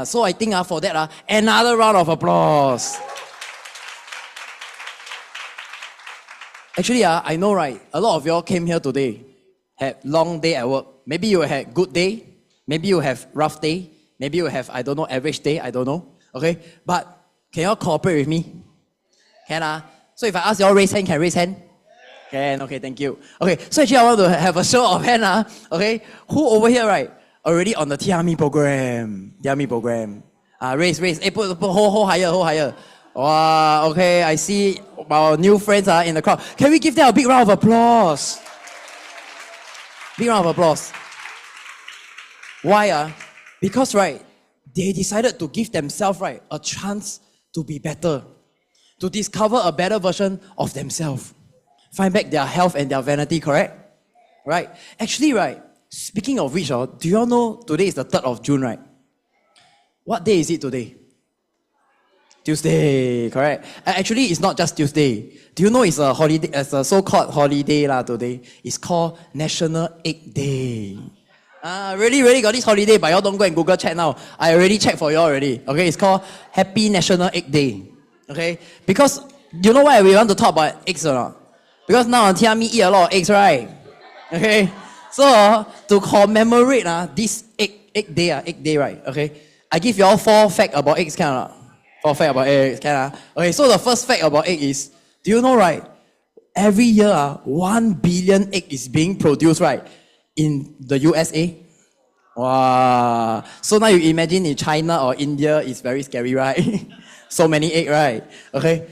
So I think for that, another round of applause. Actually, I know, right? A lot of y'all came here today, had long day at work. Maybe you had good day, maybe you have rough day, maybe you have, I don't know, average day, I don't know. Okay, but can y'all cooperate with me? Can So if I ask y'all raise hand, can raise hand? Can, okay, thank you. Okay, so actually I want to have a show of hand, okay? Who over here, right, already on the TRME program? TRME program. Raise. Hey, hold higher. Wow, okay, I see our new friends are in the crowd. Can we give them a big round of applause? Big round of applause. Why? Because, right, they decided to give themselves, right, a chance to be better, to discover a better version of themselves, find back their health and their vanity, correct? Right? Actually, right, speaking of which, do you all know today is the 3rd of June, right? What day is it today? Tuesday, correct? Actually, it's not just Tuesday. Do you know it's a holiday, it's a so-called holiday today? It's called National Egg Day. Really got this holiday, but y'all don't go and Google check now. I already checked for y'all already. Okay, it's called Happy National Egg Day. Okay, because you know why we want to talk about eggs or not? Because now on TRME eat a lot of eggs, right? Okay, so to commemorate this egg day, right? Okay, I give y'all 4 facts about eggs, can or not? 4 facts about eggs, can Okay, so the first fact about egg is, do you know, right? Every year, 1 billion egg is being produced, right? In the USA. Wow. So now you imagine in China or India, it's very scary, right? So many eggs, right? Okay.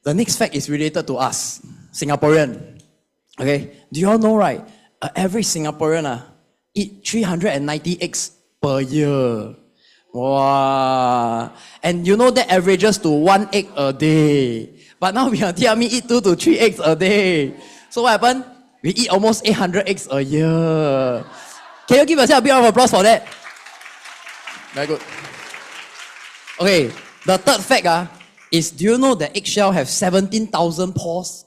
The next fact is related to us, Singaporean. Okay. Do you all know, right? Average Singaporean eat 390 eggs per year. Wow. And you know that averages to 1 egg a day. But now we are telling me eat 2 to 3 eggs a day. So what happened? We eat almost 800 eggs a year. Can you give yourself a big round of applause for that? Very good. Okay, the third fact is, do you know that eggshell have 17,000 pores?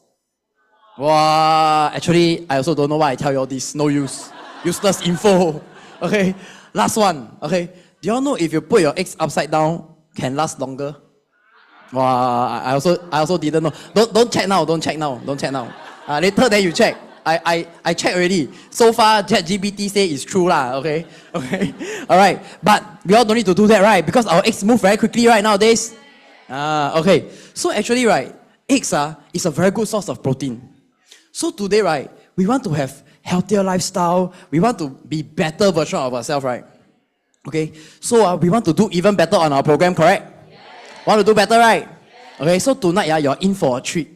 Wow, actually, I also don't know why I tell you all this. No use. Useless info. Okay, last one. Okay, do you all know if you put your eggs upside down, can last longer? Wow, I also didn't know. Don't check now. Later then you check. I checked already. So far, ChatGPT say it's true okay? Alright, but we all don't need to do that, right? Because our eggs move very quickly right nowadays. Okay, so actually, right, eggs is a very good source of protein. So today, right, we want to have healthier lifestyle. We want to be better version of ourselves, right? Okay, so we want to do even better on our program, correct? Yes. Want to do better, right? Yes. Okay, so tonight, you're in for a treat.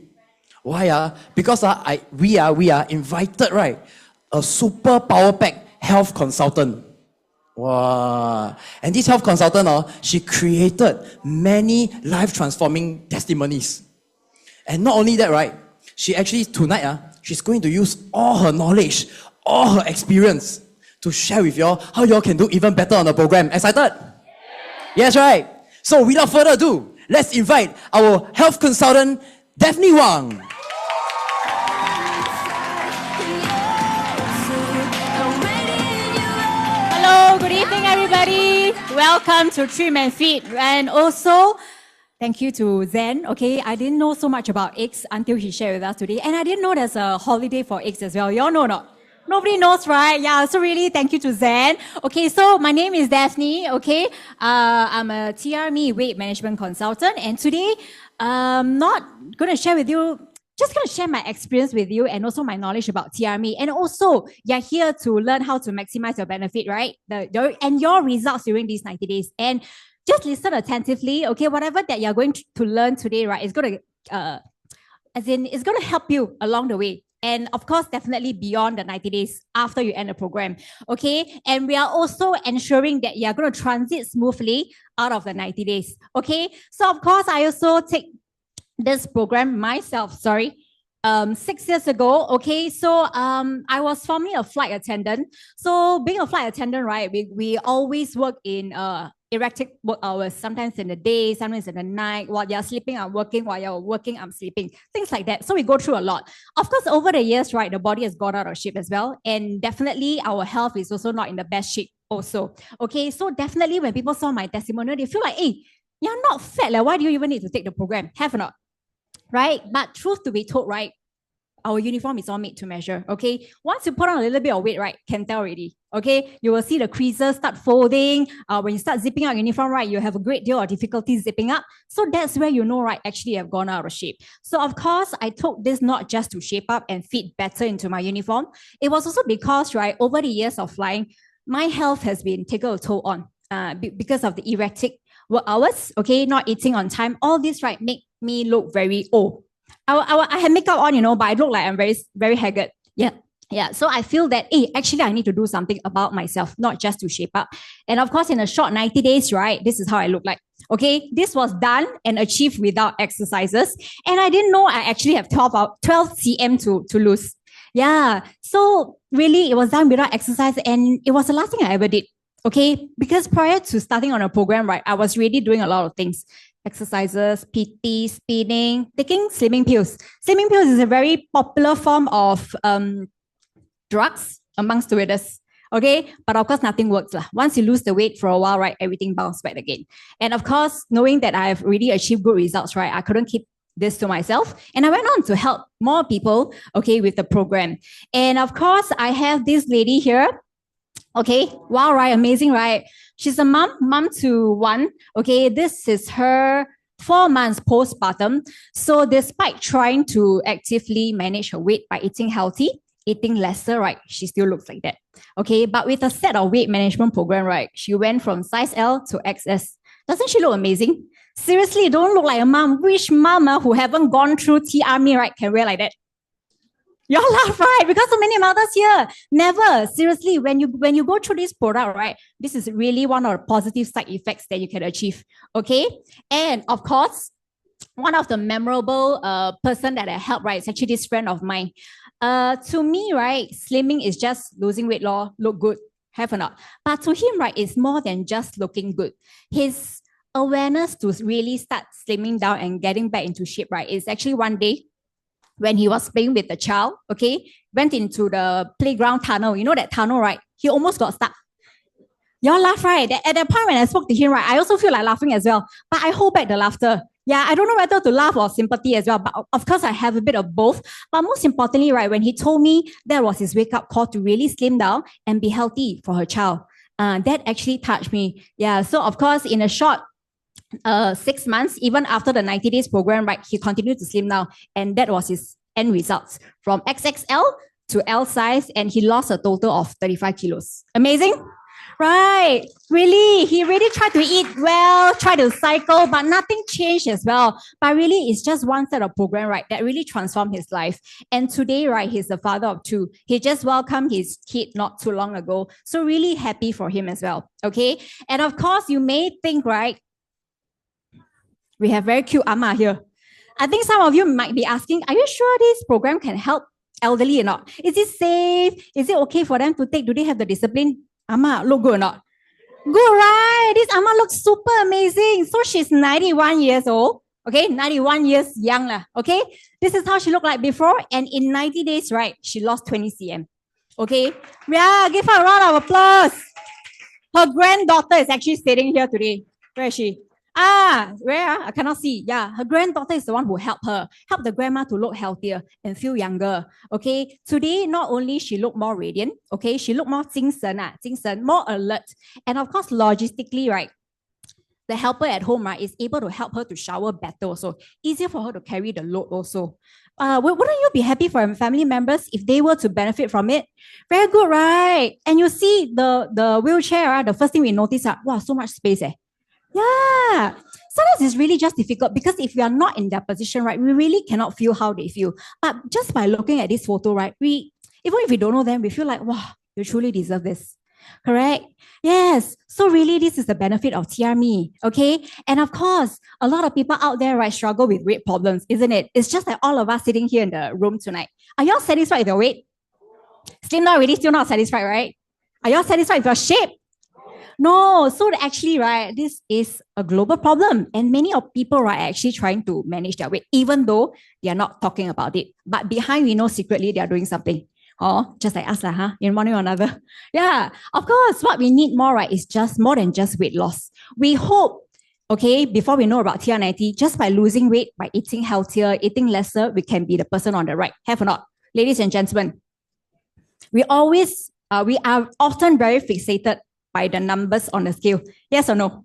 Why? Because we are invited, right? A super power pack health consultant. Wow. And this health consultant, she created many life transforming testimonies. And not only that, right? She actually tonight, she's going to use all her knowledge, all her experience to share with y'all how y'all can do even better on the program. Excited? Yes, right? So without further ado, let's invite our health consultant, Daphne Wang. Hello, good evening, everybody. Welcome to Trim and Feed. And also, thank you to Zen. Okay, I didn't know so much about eggs until he shared with us today. And I didn't know there's a holiday for eggs as well. You all know or not? Nobody knows, right? Yeah, so really, thank you to Zen. Okay, so my name is Daphne, okay? I'm a TRME weight management consultant. And today, I'm not going to share with you, just going to share my experience with you and also my knowledge about TRME. And also, you're here to learn how to maximize your benefit, right? And your results during these 90 days. And just listen attentively, okay? Whatever that you're going to learn today, right, is going to, it's going to help you along the way. And of course, definitely beyond the 90 days after you end the program, okay? And we are also ensuring that you're going to transit smoothly out of the 90 days, okay? So of course, I also take this program myself, 6 years ago, okay? So I was formerly a flight attendant. So being a flight attendant, right, we always work in erratic work hours, sometimes in the day, sometimes in the night. While you're sleeping, I'm working. While you're working, I'm sleeping. Things like that. So we go through a lot. Of course, over the years, right, the body has gone out of shape as well. And definitely our health is also not in the best shape also. Okay, so definitely when people saw my testimonial, they feel like, hey, you're not fat. Like, why do you even need to take the program? Have or not? Right? But truth to be told, right, our uniform is all made to measure, okay? Once you put on a little bit of weight, right, can tell already, okay? You will see the creases start folding. When you start zipping out uniform, right, you have a great deal of difficulty zipping up. So that's where you know, right, actually I've gone out of shape. So of course, I took this not just to shape up and fit better into my uniform. It was also because, right, over the years of flying, my health has been taken a toll on because of the erratic work hours, okay? Not eating on time. All this, right, make me look very old. I had makeup on, but I look like I'm very, very haggard. Yeah. Yeah. So I feel that, hey, actually, I need to do something about myself, not just to shape up. And of course, in a short 90 days, right, this is how I look like. Okay. This was done and achieved without exercises. And I didn't know I actually have 12 cm to lose. Yeah. So really, it was done without exercise. And it was the last thing I ever did. Okay. Because prior to starting on a program, right, I was really doing a lot of things. Exercises, PT, spinning, taking slimming pills. Slimming pills is a very popular form of drugs amongst weighers. Okay, but of course nothing works lah. Once you lose the weight for a while, right, everything bounces back again. And of course, knowing that I've really achieved good results, right, I couldn't keep this to myself, and I went on to help more people, okay, with the program. And of course, I have this lady here. Okay, wow, right, amazing, right? She's a mom to one. Okay, this is her 4 months postpartum. So despite trying to actively manage her weight by eating healthy, eating lesser, right, she still looks like that. Okay, but with a set of weight management program, right, she went from size L to XS. Doesn't she look amazing? Seriously, don't look like a mom. Which mom who haven't gone through TRME, right, can wear like that? Y'all laugh, right? Because so many mothers here. Never. Seriously, when you go through this product, right, this is really one of the positive side effects that you can achieve. Okay? And of course, one of the memorable person that I helped, right, is actually this friend of mine. To me, right, slimming is just losing weight, look good, have or not. But to him, right, it's more than just looking good. His awareness to really start slimming down and getting back into shape, right, is actually one day when he was playing with the child, okay, went into the playground tunnel. You know that tunnel, right? He almost got stuck. Y'all laugh, right? At that point when I spoke to him, right, I also feel like laughing as well. But I hold back the laughter. Yeah, I don't know whether to laugh or sympathy as well. But of course, I have a bit of both. But most importantly, right, when he told me that was his wake-up call to really slim down and be healthy for her child, that actually touched me. Yeah, so of course, in a short 6 months, even after the 90 days program, right, he continued to slim down, and that was his end results from XXL to L size, and he lost a total of 35 kilos. Amazing, right? Really, he really tried to eat well, tried to cycle, but nothing changed as well. But really, it's just one set of program, right, that really transformed his life. And today, right, he's the father of 2. He just welcomed his kid not too long ago, so really happy for him as well. Okay, and of course, you may think, right, we have very cute Amma here. I think some of you might be asking, are you sure this program can help elderly or not? Is it safe? Is it okay for them to take? Do they have the discipline? Amma, look good or not? Good, right? This Amma looks super amazing. So she's 91 years old. Okay, 91 years young. Okay, this is how she looked like before. And in 90 days, right, she lost 20 cm. Okay, yeah, give her a round of applause. Her granddaughter is actually sitting here today. Where is she? Where? I cannot see. Yeah, her granddaughter is the one who helped the grandma to look healthier and feel younger. Okay, today not only she looked more radiant, okay, she looked more 精神, more alert. And of course, logistically, right, the helper at home, right, is able to help her to shower better also. Easier for her to carry the load also. Wouldn't you be happy for family members if they were to benefit from it? Very good, right? And you see the wheelchair, the first thing we notice, wow, so much space. Yeah. Sometimes it's really just difficult because if we are not in their position, right, we really cannot feel how they feel. But just by looking at this photo, right, even if we don't know them, we feel like, wow, you truly deserve this. Correct? Yes. So really, this is the benefit of TRME. Okay. And of course, a lot of people out there, right, struggle with weight problems, isn't it? It's just like all of us sitting here in the room tonight. Are y'all satisfied with your weight? Still not really, still not satisfied, right? Are y'all satisfied with your shape? No, so actually, right, this is a global problem. And many of people, right, are actually trying to manage their weight, even though they are not talking about it. But behind, we know secretly they are doing something. Oh, just like us, in one way or another. Yeah, of course, what we need more, right, is just more than just weight loss. We hope, okay, before we know about TR90, just by losing weight, by eating healthier, eating lesser, we can be the person on the right. Have or not? Ladies and gentlemen, we are often very fixated by the numbers on the scale. Yes or no?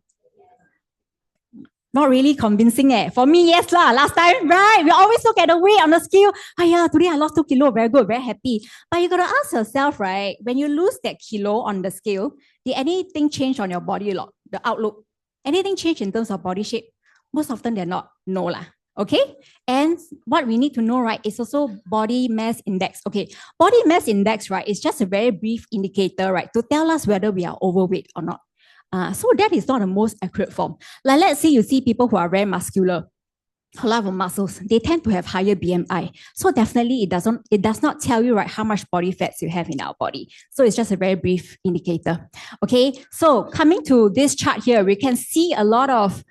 Not really convincing. For me, yes lah. Last time, right? We always look at the weight on the scale. Yeah, today I lost 2 kilos. Very good, very happy. But you got to ask yourself, right? When you lose that kilo on the scale, did anything change on your body a lot? The outlook? Anything change in terms of body shape? Most often they're not. No lah. Okay. And what we need to know, right, is also body mass index. Okay. Body mass index, right, is just a very brief indicator, right, to tell us whether we are overweight or not. So that is not the most accurate form. Like, let's say you see people who are very muscular, a lot of muscles, they tend to have higher BMI. So definitely it does not tell you, right, how much body fats you have in our body. So it's just a very brief indicator. Okay. So coming to this chart here, we can see a lot of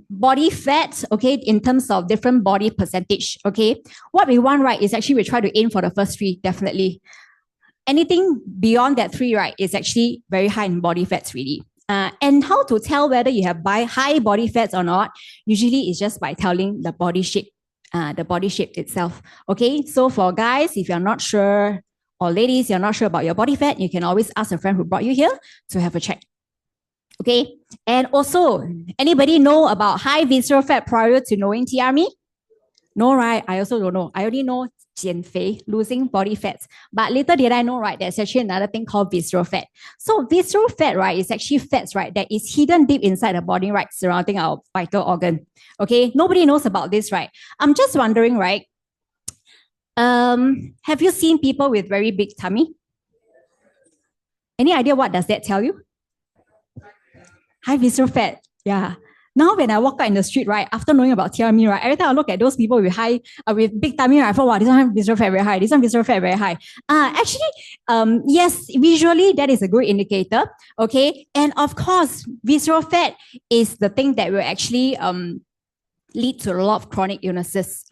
body fat, okay, in terms of different body percentage, okay. What we want, right, is actually we try to aim for the first three, definitely. Anything beyond that three, right, is actually very high in body fats, really. And how to tell whether you have high body fats or not, usually it's just by telling the body shape itself, okay. So for guys, if you're not sure, or ladies, you're not sure about your body fat, you can always ask a friend who brought you here to have a check. Okay, and also, anybody know about high visceral fat prior to knowing TRME? No, right? I also don't know. I only know 减肥, losing body fats. But little did I know, right, there's actually another thing called visceral fat. So visceral fat, right, is actually fats, right, that is hidden deep inside the body, right, surrounding our vital organ. Okay, nobody knows about this, right? I'm just wondering, right, have you seen people with very big tummy? Any idea what does that tell you? High visceral fat. Yeah. Now when I walk out in the street, right, after knowing about TRME, right, every time I look at those people with big tummy, right, I thought, wow, this one has visceral fat very high. This one visceral fat very high. Actually, yes, visually that is a good indicator. Okay, and of course, visceral fat is the thing that will actually lead to a lot of chronic illnesses.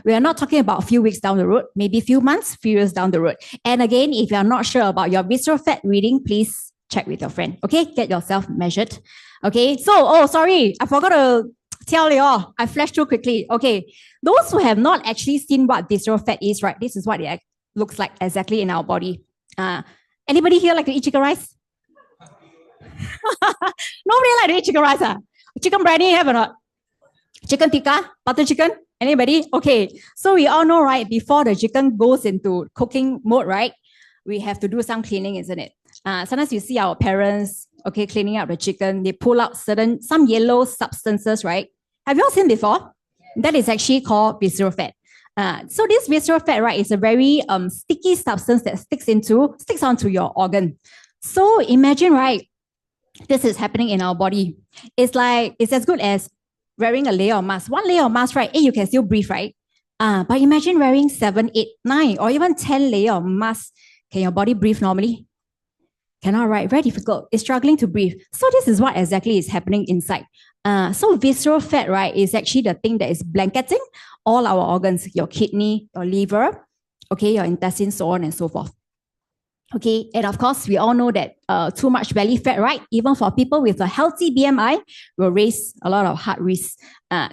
We are not talking about a few weeks down the road, maybe a few months, few years down the road. And again, if you are not sure about your visceral fat reading, please check with your friend. Okay, get yourself measured. Okay, so, sorry, I forgot to tell you all. I flashed through quickly. Okay, those who have not actually seen what visceral fat is, right, this is what it looks like exactly in our body. Anybody here like to eat chicken rice? Nobody like to eat chicken rice. Chicken biryani have or not? Chicken tikka? Butter chicken? Anybody? Okay, so we all know, right, before the chicken goes into cooking mode, right, we have to do some cleaning, isn't it? Sometimes you see our parents, okay, cleaning up the chicken, they pull out some yellow substances, right? Have you all seen before? That is actually called visceral fat. So this visceral fat, right, is a very sticky substance that sticks onto your organ. So imagine, right, this is happening in our body. It's as good as wearing a layer of mask. One layer of mask, right, you can still breathe, right? But imagine wearing 7, 8, 9, or even 10 layers of mask. Can your body breathe normally? Cannot, right? Very difficult. It's struggling to breathe. So this is what exactly is happening inside. So visceral fat, right, is actually the thing that is blanketing all our organs, your kidney, your liver, okay, your intestines, so on and so forth. Okay, and of course, we all know that too much belly fat, right, even for people with a healthy BMI, will raise a lot of heart risk.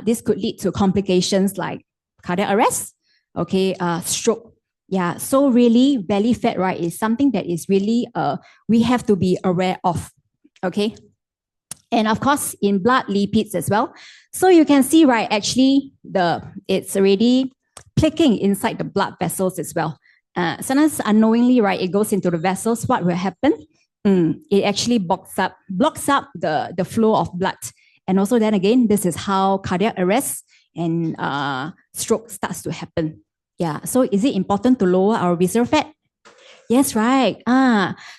This could lead to complications like cardiac arrest, okay, stroke. Yeah, so really, belly fat, right, is something that is really, we have to be aware of, okay? And of course, in blood, lipids as well. So you can see, right, actually, it's already clicking inside the blood vessels as well. Sometimes unknowingly, right, it goes into the vessels. What will happen? It actually blocks up the flow of blood. And also then again, this is how cardiac arrest and stroke starts to happen. Yeah, so is it important to lower our visceral fat? Yes, right.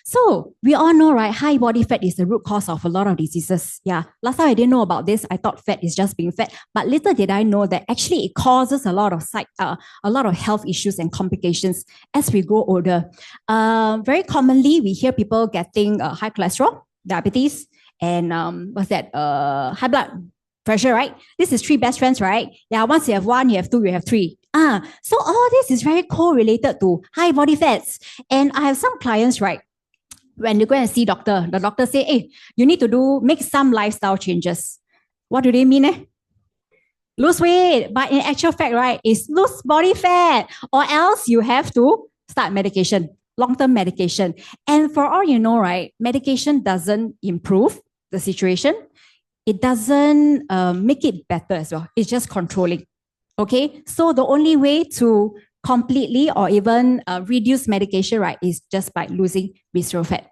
So we all know, right, high body fat is the root cause of a lot of diseases. Yeah, last time I didn't know about this. I thought fat is just being fat, but little did I know that actually it causes a lot of health issues and complications as we grow older. Very commonly, we hear people getting high cholesterol. diabetes, and high blood pressure, right? This is three best friends, right? Yeah, once you have one, you have two, you have three. So all this is very correlated to high body fats. And I have some clients, right? When you go and see doctor, the doctor say, hey, you need to make some lifestyle changes. What do they mean? Lose weight. But in actual fact, right, is lose body fat, or else you have to start medication, long-term medication. And for all you know, right, medication doesn't improve the situation. It doesn't make it better as well. It's just controlling. Okay, so the only way to completely or even reduce medication, right, is just by losing visceral fat.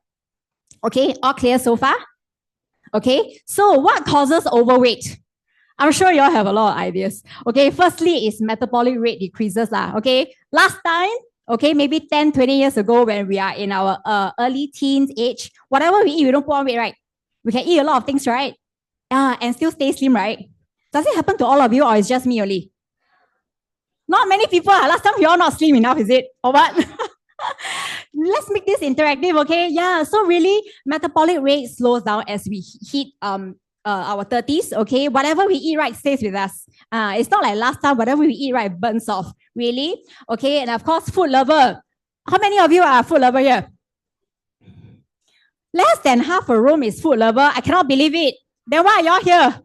Okay, all clear so far? Okay, so what causes overweight? I'm sure you all have a lot of ideas. Okay, firstly is metabolic rate decreases. Okay, last time, okay, maybe 10, 20 years ago when we are in our early teens age, whatever we eat, we don't put on weight, right? We can eat a lot of things, right? And still stay slim, right? Does it happen to all of you, or it's just me only? Not many people. Last time you all not slim enough, is it? Or what? Let's make this interactive, okay? Yeah, so really, metabolic rate slows down as we hit our 30s, okay? Whatever we eat, right, stays with us. It's not like last time, whatever we eat, right, burns off. Really? Okay, and of course, food lover. How many of you are food lover here? Less than half a room is food lover. I cannot believe it. Then why are y'all here?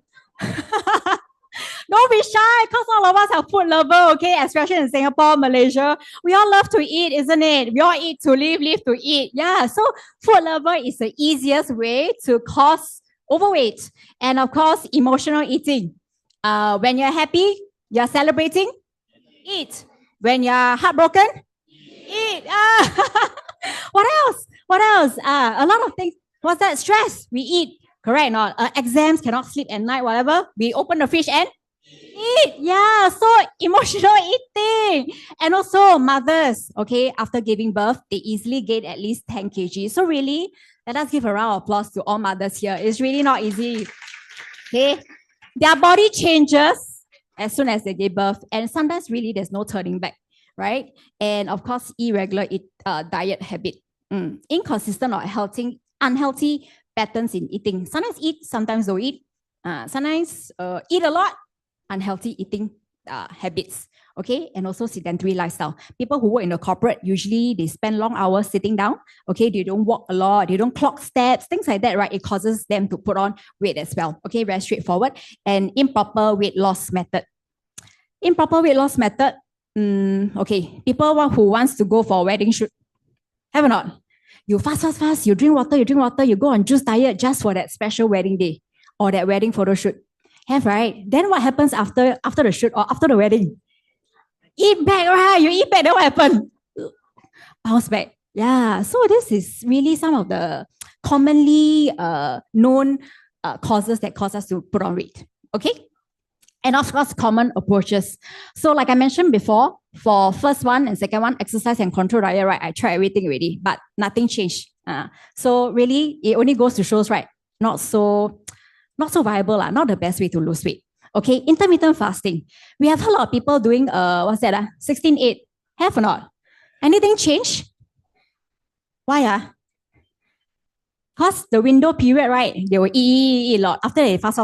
Don't be shy, because all of us are food lover, okay? Especially in Singapore, Malaysia. We all love to eat, isn't it? We all eat to live, live to eat. Yeah, so food lover is the easiest way to cause overweight. And of course, emotional eating. When you're happy, you're celebrating, eat. When you're heartbroken, eat. What else? What else? A lot of things. What's that? Stress. We eat. Correct? Not exams, cannot sleep at night, whatever. We open the fridge and eat. Yeah, so emotional eating. And also mothers, okay, after giving birth, they easily gain at least 10 kg. So really, let us give a round of applause to all mothers here. It's really not easy. Okay, their body changes as soon as they give birth, and sometimes really there's no turning back, right? And of course, irregular diet habit, inconsistent or unhealthy patterns in eating. Sometimes eat, sometimes don't eat. Sometimes eat a lot, unhealthy eating habits. Okay, and also sedentary lifestyle. People who work in the corporate, usually they spend long hours sitting down. Okay, they don't walk a lot, they don't clock steps, things like that, right? It causes them to put on weight as well. Okay, very straightforward. And improper weight loss method. Improper weight loss method. Okay, people who wants to go for a wedding shoot, have or not? You fast, you drink water, you go on juice diet just for that special wedding day or that wedding photo shoot. Have, right? Then what happens after the shoot or after the wedding? Eat back, right? You eat back, then what happened? Bounce back. Yeah, so this is really some of the commonly known causes that cause us to put on weight. Okay? And of course, common approaches. So like I mentioned before, for first one and second one, exercise and control diet, right? I tried everything already, but nothing changed. So really, it only goes to shows, right? Not so viable, not the best way to lose weight. Okay, intermittent fasting. We have a lot of people doing 16-8. Have or not? Anything change? Why? Because the window period, right? They will eat a lot. After they fast,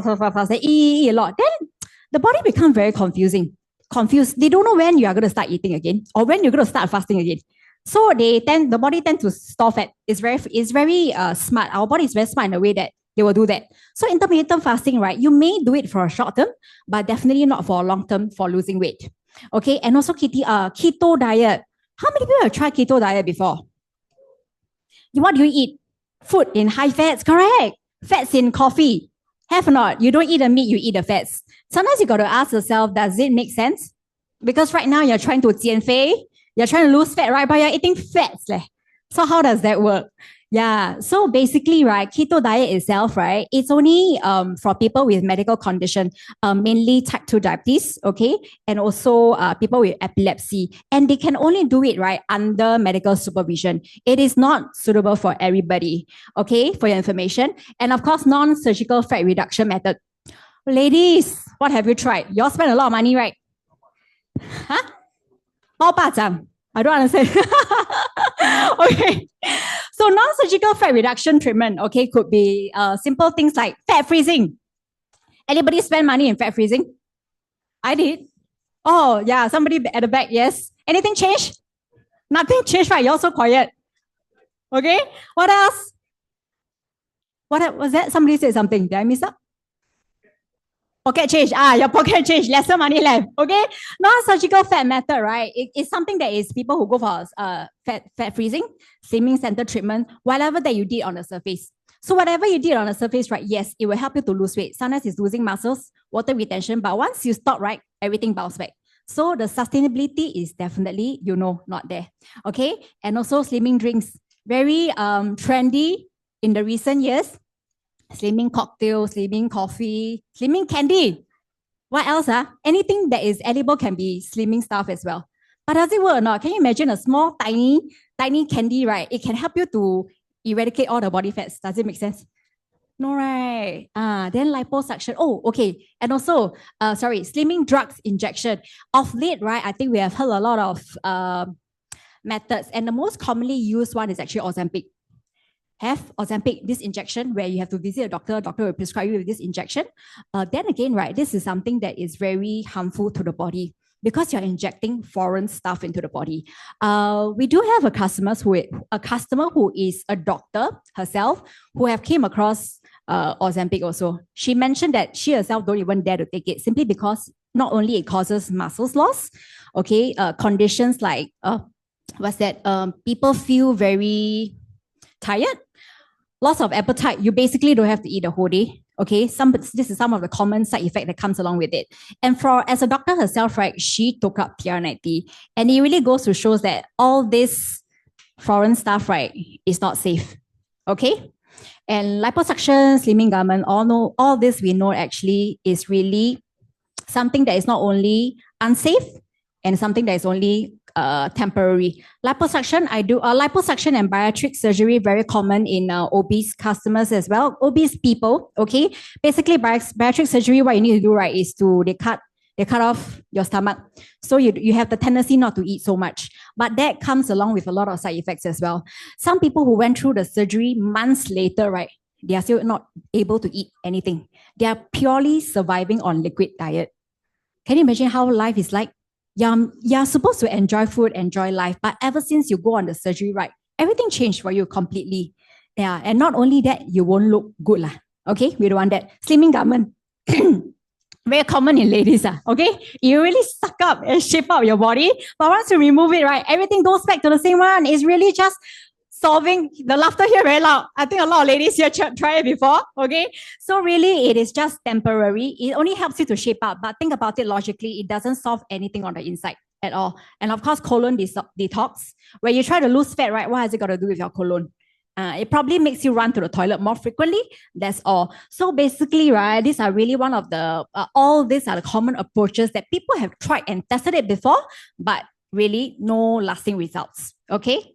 they eat a lot. Then the body becomes very confused. They don't know when you are going to start eating again or when you're going to start fasting again. So the body tends to store fat. It's very smart. Our body is very smart in a way that they will do that. So intermittent fasting, right? You may do it for a short term, but definitely not for a long term for losing weight. Okay, and also keto diet. How many people have tried keto diet before? What do you eat? Food in high fats, correct? Fats in coffee. Have or not? You don't eat the meat, you eat the fats. Sometimes you got to ask yourself, does it make sense? Because right now you're trying to 减肥, you're trying to lose fat, right? But you're eating fats. So how does that work? Yeah, so basically, right, keto diet itself, right, it's only for people with medical condition, mainly type 2 diabetes, okay, and also people with epilepsy, and they can only do it, right, under medical supervision. It is not suitable for everybody, okay, for your information. And of course, non-surgical fat reduction method. Ladies, what have you tried? You all spend a lot of money, right? Huh? I don't understand. Okay. So So non-surgical fat reduction treatment, okay, could be simple things like fat freezing. Anybody spend money in fat freezing? I did. Oh, yeah, somebody at the back, yes. Anything changed? Nothing changed, right? You're so quiet. Okay, what else? What was that? Somebody said something. Did I miss out? Pocket change. Your pocket change. Lesser money left. Okay. Non-surgical fat method, right? It's something that is people who go for fat freezing, slimming center treatment, whatever that you did on the surface. So whatever you did on the surface, right? Yes, it will help you to lose weight. Sometimes it's losing muscles, water retention, but once you stop, right, everything bounce back. So the sustainability is definitely, not there. Okay. And also slimming drinks, very trendy in the recent years. Slimming cocktail, slimming coffee, slimming candy. What else? Anything that is edible can be slimming stuff as well. But does it work or not? Can you imagine a small, tiny candy, right? It can help you to eradicate all the body fats. Does it make sense? No, right? Then liposuction. Oh, okay. And also, slimming drugs injection. Of late, right? I think we have heard a lot of methods, and the most commonly used one is actually Ozempic. Have Ozempic, this injection where you have to visit a doctor will prescribe you with this injection. Then again, right, this is something that is very harmful to the body because you're injecting foreign stuff into the body. We do have a customer who is a doctor herself who have came across Ozempic also. She mentioned that she herself don't even dare to take it simply because not only it causes muscles loss, okay, conditions like people feel very tired, loss of appetite. You basically don't have to eat the whole day. Okay, this is some of the common side effect that comes along with it. And as a doctor herself, right, she took up TR90, and it really goes to show that all this foreign stuff, right, is not safe. Okay, and liposuction, slimming garment, all this we know actually is really something that is not only unsafe and something that is only temporary. Liposuction, I do liposuction and bariatric surgery, very common in obese customers as well. Obese people, okay? Basically, bariatric surgery, what you need to do, right, is they cut off your stomach. So you have the tendency not to eat so much. But that comes along with a lot of side effects as well. Some people who went through the surgery months later, right, they are still not able to eat anything. They are purely surviving on liquid diet. Can you imagine how life is like? You're supposed to enjoy food, enjoy life, but ever since you go on the surgery, right, everything changed for you completely. Yeah, and not only that, you won't look good lah. Okay, we don't want that. Slimming garment, very common in ladies. Okay, you really suck up and shape up your body, but once you remove it, right, everything goes back to the same one. It's really just solving. The laughter here very loud. I think a lot of ladies here try it before. Okay, so really it is just temporary. It only helps you to shape up, but think about it logically. It doesn't solve anything on the inside at all. And of course, colon detox. Where you try to lose fat, right? What has it got to do with your colon? It probably makes you run to the toilet more frequently. That's all. So basically, right, these are really one of the all these are the common approaches that people have tried and tested it before, but really no lasting results. Okay.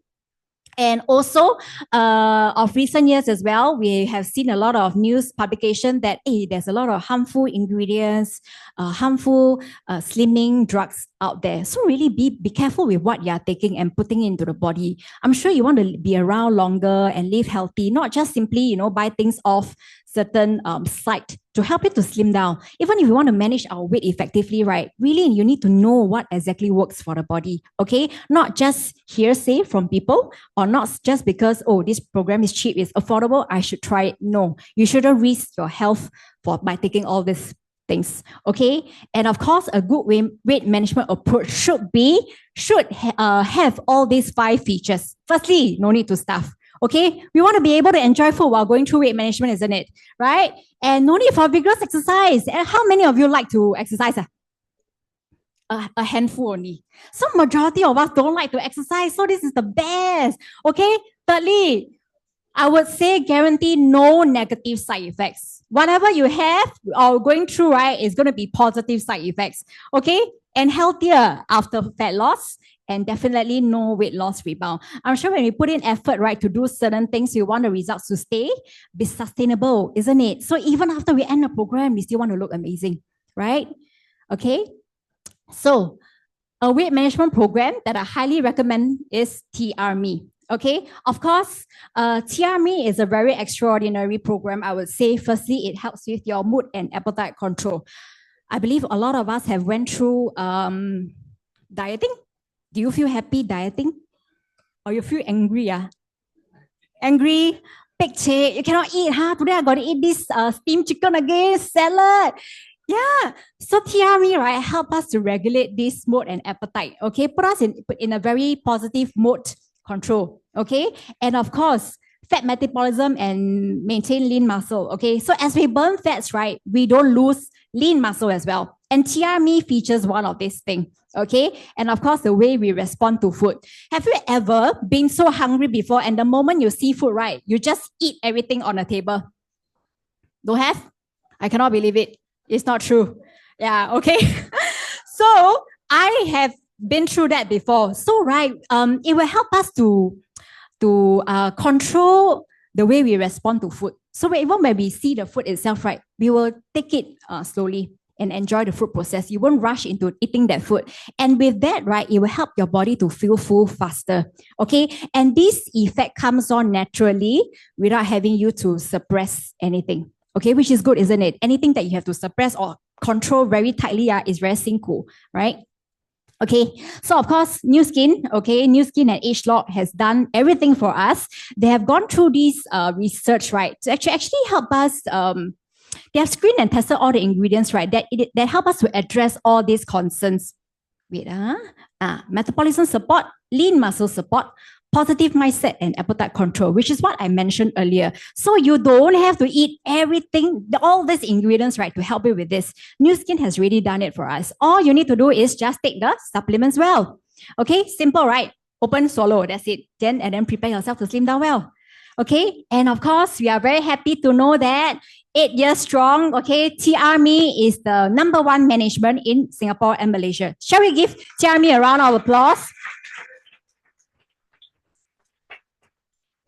And also, of recent years as well, we have seen a lot of news publication that there's a lot of harmful ingredients, harmful slimming drugs out there. So really be careful with what you're taking and putting into the body. I'm sure you want to be around longer and live healthy, not just simply, buy things off certain site to help you to slim down. Even if you want to manage our weight effectively, right, really you need to know what exactly works for the body, okay? Not just hearsay from people, or not just because, this program is cheap, it's affordable, I should try it. No, you shouldn't risk your health by taking all these things, okay? And of course, a good weight management approach should have all these 5 features. Firstly, no need to starve. Okay, we want to be able to enjoy food while going through weight management, isn't it? Right? And no need for vigorous exercise. And how many of you like to exercise? A handful only. So majority of us don't like to exercise. So this is the best. Okay. Thirdly, I would say guarantee no negative side effects. Whatever you have or going through, right, is going to be positive side effects. Okay. And healthier after fat loss. And definitely no weight loss rebound. I'm sure when we put in effort, right, to do certain things, we want the results to be sustainable, isn't it? So even after we end the program, we still want to look amazing, right? Okay. So a weight management program that I highly recommend is TRMe. Okay, of course, TRME is a very extraordinary program. I would say, firstly, it helps with your mood and appetite control. I believe a lot of us have went through dieting. Do you feel happy dieting? Or you feel angry? Angry, pekcek, you cannot eat, huh? Today I got to eat this steamed chicken again, salad. Yeah, so TRME, right, help us to regulate this mood and appetite, okay? Put us in a very positive mood control, okay? And of course, fat metabolism and maintain lean muscle, okay? So as we burn fats, right, we don't lose lean muscle as well. And TRME features one of these things, okay? And of course, the way we respond to food. Have you ever been so hungry before and the moment you see food, right, you just eat everything on the table? Don't have? I cannot believe it. It's not true. Yeah, okay. So I have been through that before. So, right, it will help us to control the way we respond to food. So even when we see the food itself, right, we will take it slowly and enjoy the food process. You won't rush into eating that food. And with that, right, it will help your body to feel full faster. Okay. And this effect comes on naturally without having you to suppress anything. Okay, which is good, isn't it? Anything that you have to suppress or control very tightly is very sinful, right? Okay, so of course, New Skin, okay, New Skin and ageLOC has done everything for us. They have gone through this research, right, to actually help us. They have screened and tested all the ingredients, right, that help us to address all these concerns. Wait, metabolism support, lean muscle support, positive mindset and appetite control, which is what I mentioned earlier. So you don't have to eat everything, all these ingredients, right, to help you with this. New Skin has really done it for us. All you need to do is just take the supplements well. Okay, simple, right? Open, swallow, that's it. And then prepare yourself to slim down well. Okay, and of course, we are very happy to know that 8 years strong, okay, TRME is the #1 management in Singapore and Malaysia. Shall we give TRME a round of applause?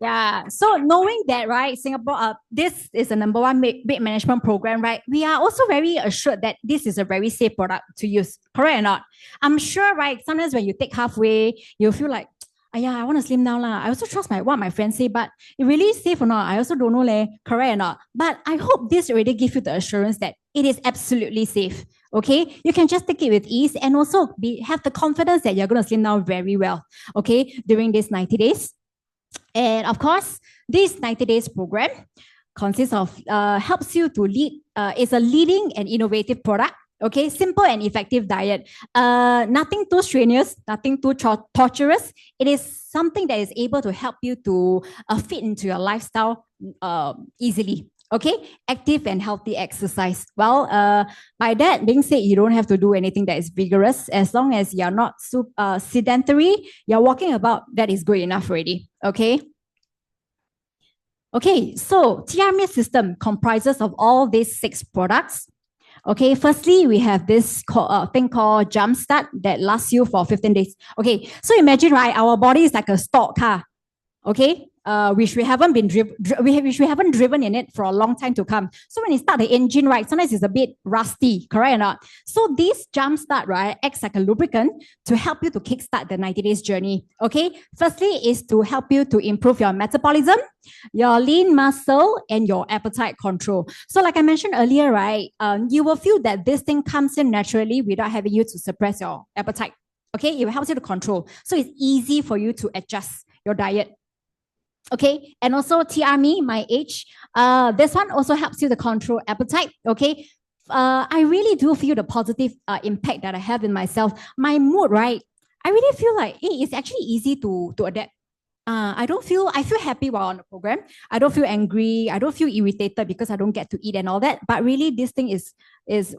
Yeah, so knowing that, right, Singapore, this is a #1 weight management program, right? We are also very assured that this is a very safe product to use, correct or not? I'm sure, right, sometimes when you take halfway, you feel like, yeah, I want to slim down lah. I also trust what my friends say, but it really is safe or not? I also don't know, correct or not? But I hope this already gives you the assurance that it is absolutely safe. Okay, you can just take it with ease and also have the confidence that you're going to slim down very well. Okay, during these 90 days. And of course, this 90 days program consists of helps you to lead. It's a leading and innovative product. Okay, simple and effective diet. Nothing too strenuous, nothing too torturous. It is something that is able to help you to fit into your lifestyle easily. Okay, active and healthy exercise. Well, by that being said, you don't have to do anything that is vigorous. As long as you're not sedentary, you're walking about, that is good enough already. Okay. Okay, so TRME system comprises of all these 6 products. Okay, firstly, we have this thing called Jumpstart that lasts you for 15 days. Okay, so imagine, right, our body is like a stock car. Okay, which we haven't driven in it for a long time to come. So when you start the engine, right, sometimes it's a bit rusty, correct or not? So this Jumpstart, right, acts like a lubricant to help you to kickstart the 90 days journey. Okay, firstly is to help you to improve your metabolism, your lean muscle, and your appetite control. So like I mentioned earlier, right, you will feel that this thing comes in naturally without having you to suppress your appetite. Okay, it helps you to control. So it's easy for you to adjust your diet. Okay, and also TRME, my age. This one also helps you to control appetite. Okay, I really do feel the positive impact that I have in myself. My mood, right? I really feel like it's actually easy to adapt. I feel happy while on the program. I don't feel angry. I don't feel irritated because I don't get to eat and all that. But really, this thing is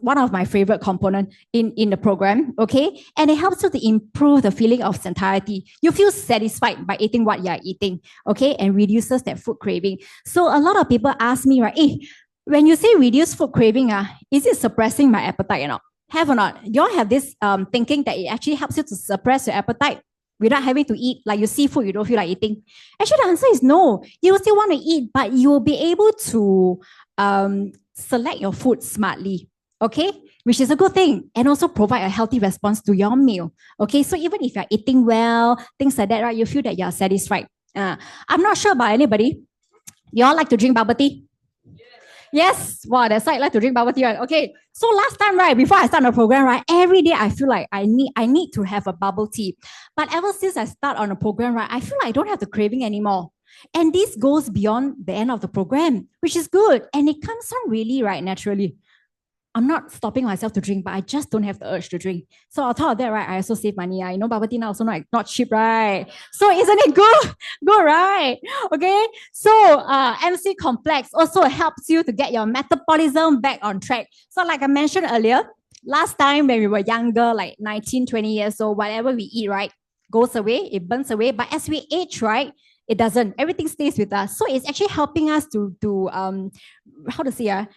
one of my favorite components in the program. Okay, and it helps you to improve the feeling of satiety. You feel satisfied by eating what you are eating. Okay, and reduces that food craving. So a lot of people ask me, right? When you say reduce food craving, is it suppressing my appetite or not? Have or not? You all have this thinking that it actually helps you to suppress your appetite without having to eat, like you see food, you don't feel like eating? Actually, the answer is no. You will still want to eat, but you will be able to select your food smartly, okay? Which is a good thing, and also provide a healthy response to your meal, okay? So even if you're eating well, things like that, right, you feel that you're satisfied. I'm not sure about anybody. You all like to drink bubble tea? Yes, wow, that's right. Like to drink bubble tea, right? Okay. So last time, right, before I start the program, right, every day I feel like I need to have a bubble tea. But ever since I start on the program, right, I feel like I don't have the craving anymore. And this goes beyond the end of the program, which is good. And it comes on really, right, naturally. I'm not stopping myself to drink, but I just don't have the urge to drink. So on top of that, right, I also save money. I know bubble tea now also not cheap, right? So isn't it good? Good, right? Okay. So MC complex also helps you to get your metabolism back on track. So like I mentioned earlier, last time when we were younger, like 19, 20 years old, whatever we eat, right, goes away, it burns away. But as we age, right, it doesn't. Everything stays with us. So it's actually helping us to how to say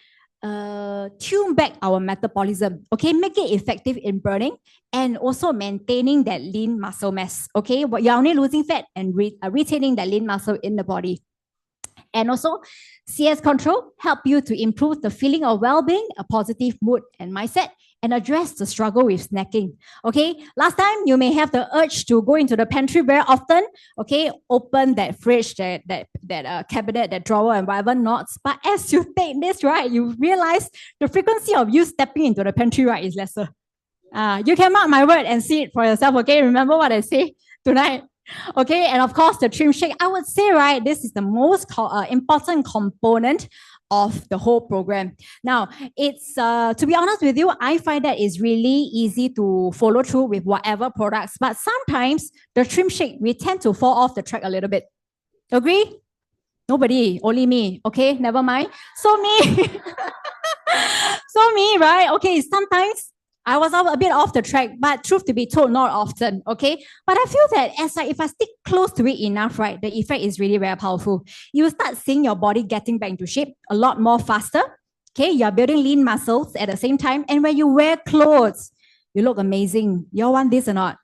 tune back our metabolism, okay, make it effective in burning and also maintaining that lean muscle mass, okay, you're only losing fat and retaining that lean muscle in the body. And also, CS control help you to improve the feeling of well-being, a positive mood and mindset, and address the struggle with snacking. Okay, last time you may have the urge to go into the pantry very often. Okay, open that fridge, that cabinet, that drawer, and whatever nots. But as you take this, right, you realize the frequency of you stepping into the pantry, right, is lesser. You can mark my word and see it for yourself. Okay, remember what I say tonight. Okay, and of course the trim shake. I would say, right, this is the most important component of the whole program. Now, it's to be honest with you, I find that it's really easy to follow through with whatever products, but sometimes the trim shake, we tend to fall off the track a little bit. Agree? Nobody, only me. Okay, never mind. So me, right? Okay, sometimes I was a bit off the track, but truth to be told, not often, okay? But I feel that if I stick close to it enough, right, the effect is really very powerful. You will start seeing your body getting back into shape a lot more faster, okay? You're building lean muscles at the same time, and when you wear clothes, you look amazing. You all want this or not?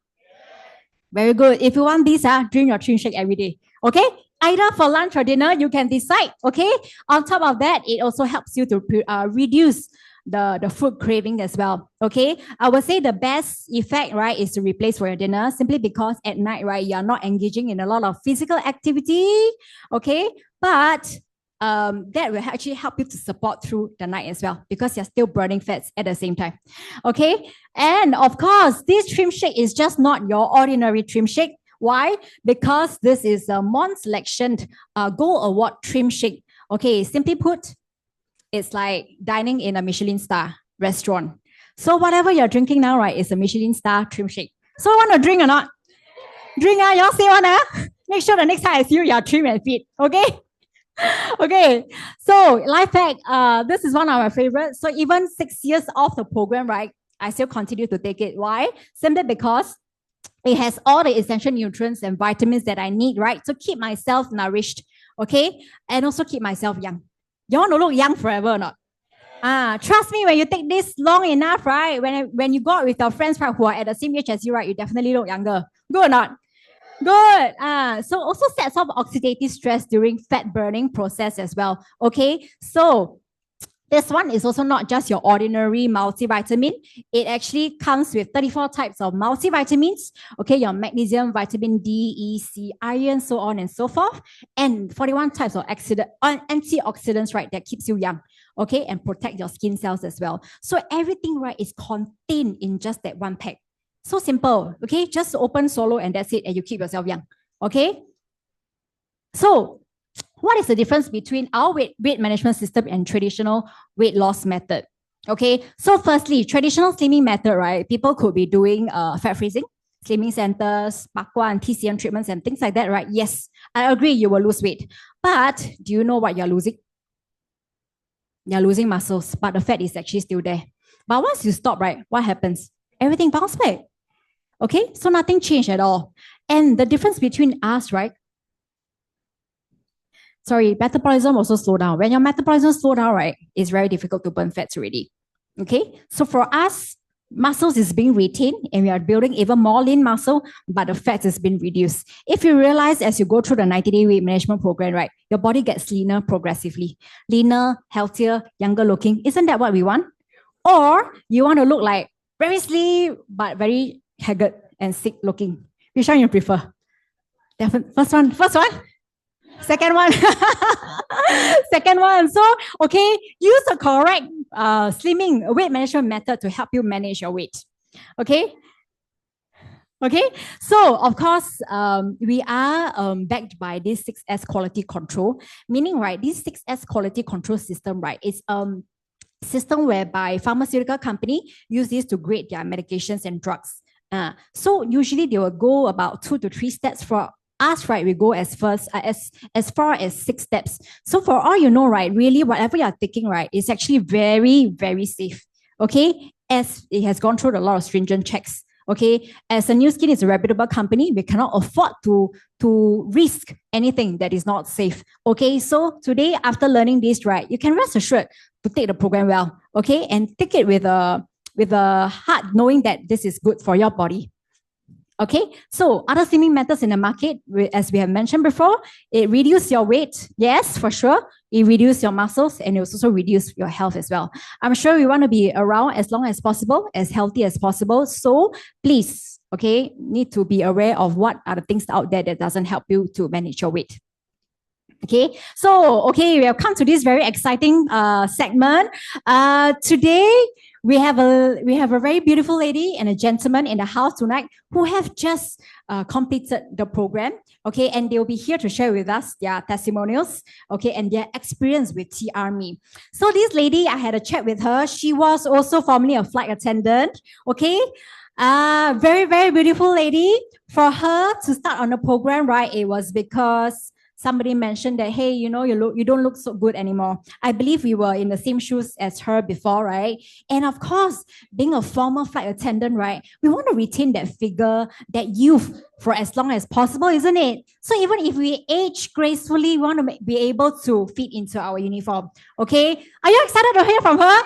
Very good. If you want this, drink your trim shake every day, okay? Either for lunch or dinner, you can decide, okay? On top of that, it also helps you to reduce the food craving as well. Okay, I would say the best effect, right, is to replace for your dinner, simply because at night, right, you're not engaging in a lot of physical activity. Okay, but that will actually help you to support through the night as well, because you're still burning fats at the same time. Okay, and of course, this trim shake is just not your ordinary trim shake. Why? Because this is a Mon Selection Gold Award trim shake. Okay, simply put, it's like dining in a Michelin star restaurant. So whatever you're drinking now, right, is a Michelin star trim shake. So want to drink or not? Drink, y'all say one, Make sure the next time I see you, you're trim and fit, okay? Okay, so life hack, this is one of my favorites. So even 6 years off the program, right, I still continue to take it. Why? Simply because it has all the essential nutrients and vitamins that I need, right, to keep myself nourished, okay, and also keep myself young. You want to look young forever or not? Trust me, when you take this long enough, right? When you go out with your friends, right, who are at the same age as you, right, you definitely look younger. Good or not? Good. So also sets off oxidative stress during fat burning process as well. Okay, so this one is also not just your ordinary multivitamin. It actually comes with 34 types of multivitamins. Okay, your magnesium, vitamin D, E, C, iron, so on and so forth. And 41 types of antioxidants, right, that keeps you young. Okay, and protect your skin cells as well. So everything, right, is contained in just that one pack. So simple. Okay, just open, swallow, and that's it. And you keep yourself young. Okay. So what is the difference between our weight management system and traditional weight loss method? Okay, so firstly, traditional slimming method, right? People could be doing fat freezing, slimming centers, Bakwa and TCM treatments and things like that, right? Yes, I agree you will lose weight. But do you know what you're losing? You're losing muscles, but the fat is actually still there. But once you stop, right, what happens? Everything bounces back. Okay, so nothing changed at all. And the difference between us, right? Sorry, metabolism also slow down. When your metabolism slow down, right, it's very difficult to burn fats already. Okay, so for us, muscles is being retained and we are building even more lean muscle, but the fat is being reduced. If you realize as you go through the 90-day weight management program, right, your body gets leaner progressively. Leaner, healthier, younger looking. Isn't that what we want? Or you want to look like very slim, but very haggard and sick looking. Which one you prefer? First one. Second one. Second one. So, okay, use the correct slimming weight management method to help you manage your weight. Okay. Okay, so of course, we are backed by this 6S quality control, meaning, right, this 6S quality control system, right, is system whereby pharmaceutical company use this to grade their medications and drugs. So usually they will go about 2 to 3 steps. For us, right, we go as far as 6 steps. So for all you know, right, really whatever you're taking, right, is actually very, very safe. Okay, as it has gone through a lot of stringent checks. Okay, as a New Skin is a reputable company, we cannot afford to risk anything that is not safe. Okay, so today, after learning this, right, you can rest assured to take the program well. Okay, and take it with a heart, knowing that this is good for your body. Okay, so other slimming methods in the market, as we have mentioned before, it reduces your weight. Yes, for sure. It reduces your muscles and it also reduces your health as well. I'm sure we want to be around as long as possible, as healthy as possible. So please, okay, need to be aware of what are the things out there that doesn't help you to manage your weight. Okay, so okay, we have come to this very exciting segment. Today we have a very beautiful lady and a gentleman in the house tonight who have just completed the program. Okay, and they'll be here to share with us their testimonials. Okay, and their experience with TRME. So this lady, I had a chat with her. She was also formerly a flight attendant. Okay. Very, very beautiful lady. For her to start on the program, right, it was because somebody mentioned that, hey, you know, you don't look so good anymore. I believe we were in the same shoes as her before, right? And of course, being a former flight attendant, right, we want to retain that figure, that youth for as long as possible, isn't it? So even if we age gracefully, we want to be able to fit into our uniform. Okay? Are you excited to hear from her?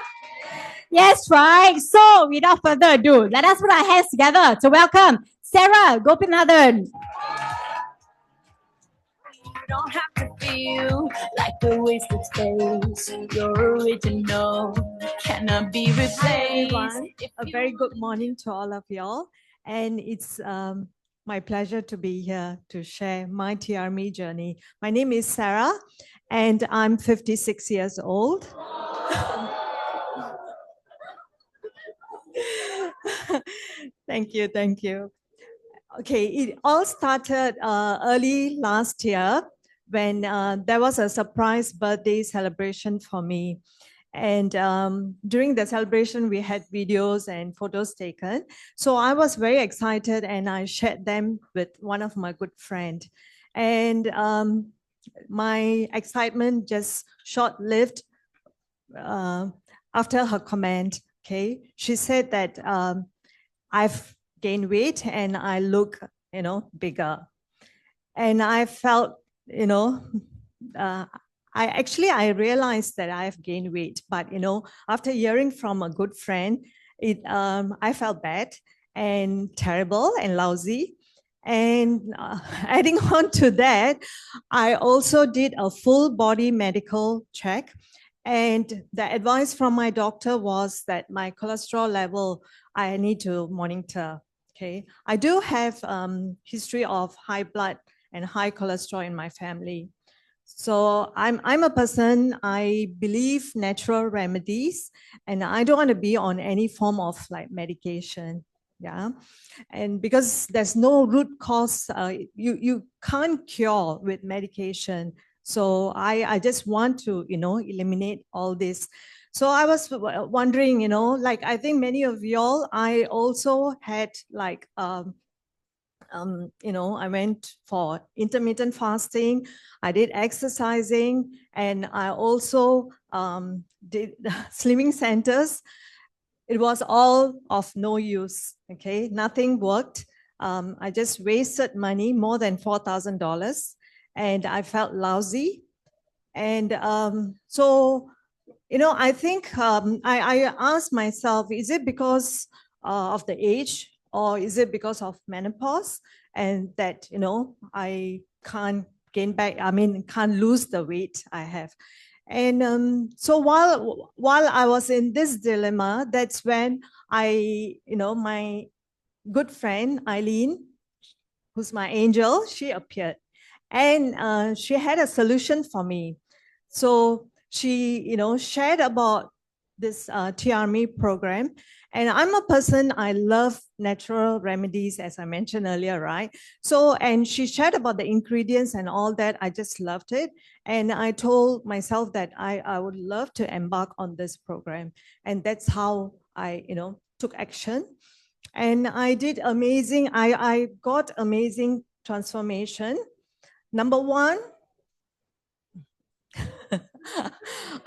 Yes, right. So without further ado, let us put our hands together to welcome Sarah Gopinathan. You don't have to feel like a wasted space. You're original, cannot be replaced. Hi everyone, a very good morning to all of y'all, and it's my pleasure to be here to share my TRME journey. My name is Sarah, and I'm 56 years old. Thank you. Okay, it all started early last year when there was a surprise birthday celebration for me. And during the celebration, we had videos and photos taken. So I was very excited and I shared them with one of my good friends. And my excitement just short-lived after her comment. Okay, she said that I've gained weight and I look, bigger. And I felt, I realized that I've gained weight, but after hearing from a good friend, I felt bad and terrible and lousy. And adding on to that, I also did a full body medical check. And the advice from my doctor was that my cholesterol level, I need to monitor. Okay, I do have history of high blood and high cholesterol in my family. So I'm a person, I believe natural remedies, and I don't want to be on any form of like medication. Yeah, and because there's no root cause, you can't cure with medication. So I just want to, eliminate all this. So I was wondering, like I think many of y'all, I also had like, I went for intermittent fasting, I did exercising, and I also did slimming centers. It was all of no use, okay? Nothing worked. I just wasted money, more than $4,000, and I felt lousy. And so, I think I asked myself, is it because of the age or is it because of menopause? And that, I can't gain back, can't lose the weight I have. And so while I was in this dilemma, that's when my good friend, Eileen, who's my angel, she appeared. And she had a solution for me. So she, shared about this TRME program. And I'm a person, I love natural remedies, as I mentioned earlier, right? So, and she shared about the ingredients and all that. I just loved it. And I told myself that I would love to embark on this program. And that's how I, took action. And I did amazing, I got amazing transformation. Number one,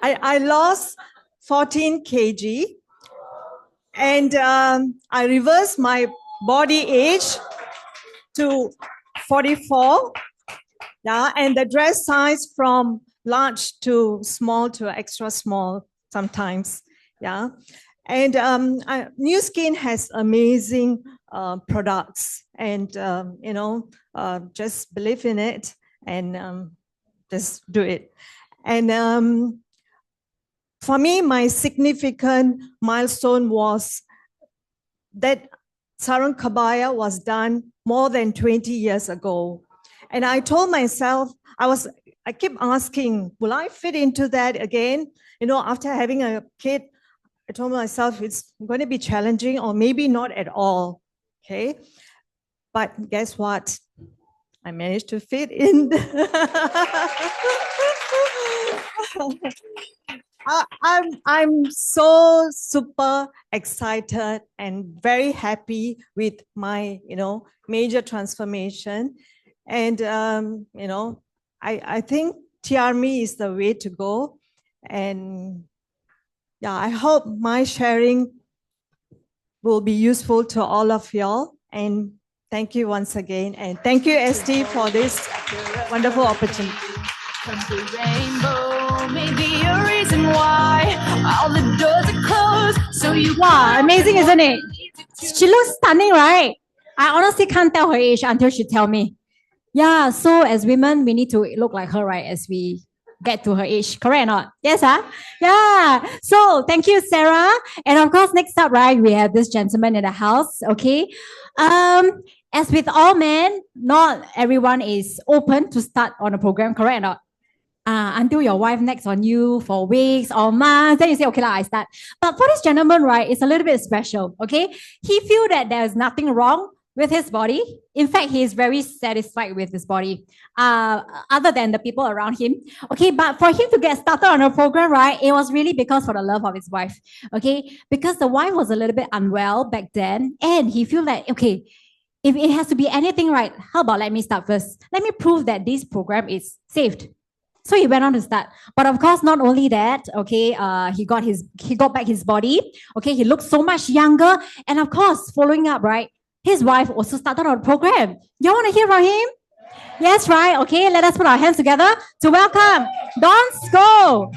I lost 14 kg. And I reversed my body age to 44. Yeah, and the dress size from large to small to extra small sometimes. Yeah, and New Skin has amazing products, and just believe in it and just do it. And for me, my significant milestone was that Sarang Kabaya was done more than 20 years ago. And I told myself, I keep asking, will I fit into that again? After having a kid, I told myself it's going to be challenging or maybe not at all. Okay. But guess what? I managed to fit in. I'm so super excited and very happy with my, major transformation. And, I think TRME is the way to go. And yeah, I hope my sharing will be useful to all of y'all. And thank you once again. And thank you, ST, for this wonderful opportunity. The rainbow may be a reason why all the doors are closed. So you Wow, amazing, isn't it? She looks stunning, right? I honestly can't tell her age until she tell me. Yeah, so as women, we need to look like her, right? As we get to her age, correct or not? Yes, huh? Yeah. So thank you, Sarah. And of course, next up, right, we have this gentleman in the house. Okay. As with all men, not everyone is open to start on a program, correct or not? Until your wife next on you for weeks or months, then you say, okay, I start. But for this gentleman, right, it's a little bit special, okay? He feel that there's nothing wrong with his body. In fact, he is very satisfied with his body, other than the people around him. Okay, but for him to get started on a program, right, it was really because for the love of his wife, okay? Because the wife was a little bit unwell back then, and he feel that, okay, if it has to be anything, right, how about let me start first? Let me prove that this program is saved. So he went on to start. But of course, not only that, okay, he got back his body. Okay, he looked so much younger. And of course, following up, right, his wife also started on a program. You want to hear from him? Yes, right. Okay, let us put our hands together to welcome Don Sko.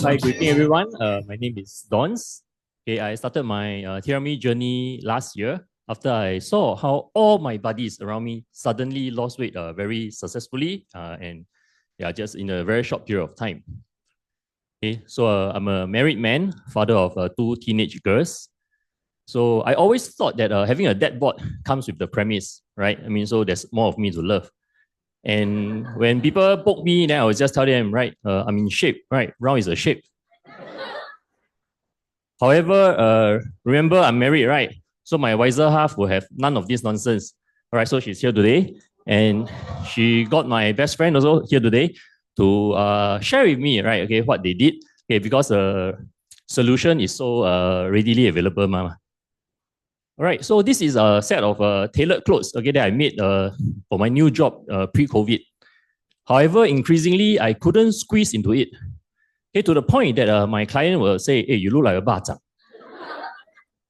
Hi, good evening, everyone. My name is Dons. Okay, I started my TRME journey last year after I saw how all my buddies around me suddenly lost weight very successfully and just in a very short period of time. Okay, so I'm a married man, father of two teenage girls. So I always thought that having a dad bod comes with the premise, right? I mean, so there's more of me to love. And when people poke me, then I would just tell them, right, I'm in shape, right? Round is a shape. However, remember I'm married, right? So my wiser half will have none of this nonsense. All right, so she's here today. And she got my best friend also here today to share with me, right, okay, what they did. Okay, because the solution is so readily available, mama. All right, so this is a set of tailored clothes, okay, that I made for my new job pre-COVID. However, increasingly, I couldn't squeeze into it. Okay, to the point that my client will say, hey, you look like a bata.